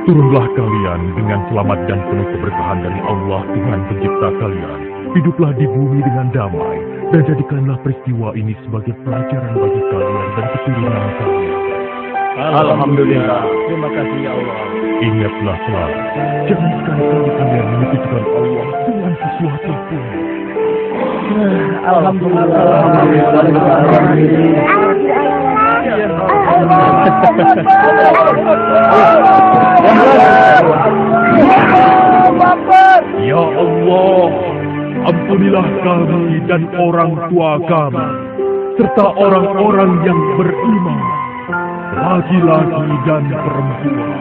Turunlah kalian dengan selamat dan penuh keberkahan dari Allah Tuhan pencipta kalian. Hiduplah di bumi dengan damai dan jadikanlah peristiwa ini sebagai pelajaran bagi kalian dan keturunan kalian. Alhamdulillah. Terima kasih ya Allah. Ingatlah selalu, jangan sekali-kali kalian menyekutukan Allah dengan sesuatu pun. Alhamdulillah. Ya Allah, ampunilah kami dan orang tua kami, serta orang-orang yang beriman, laki-laki dan perempuan,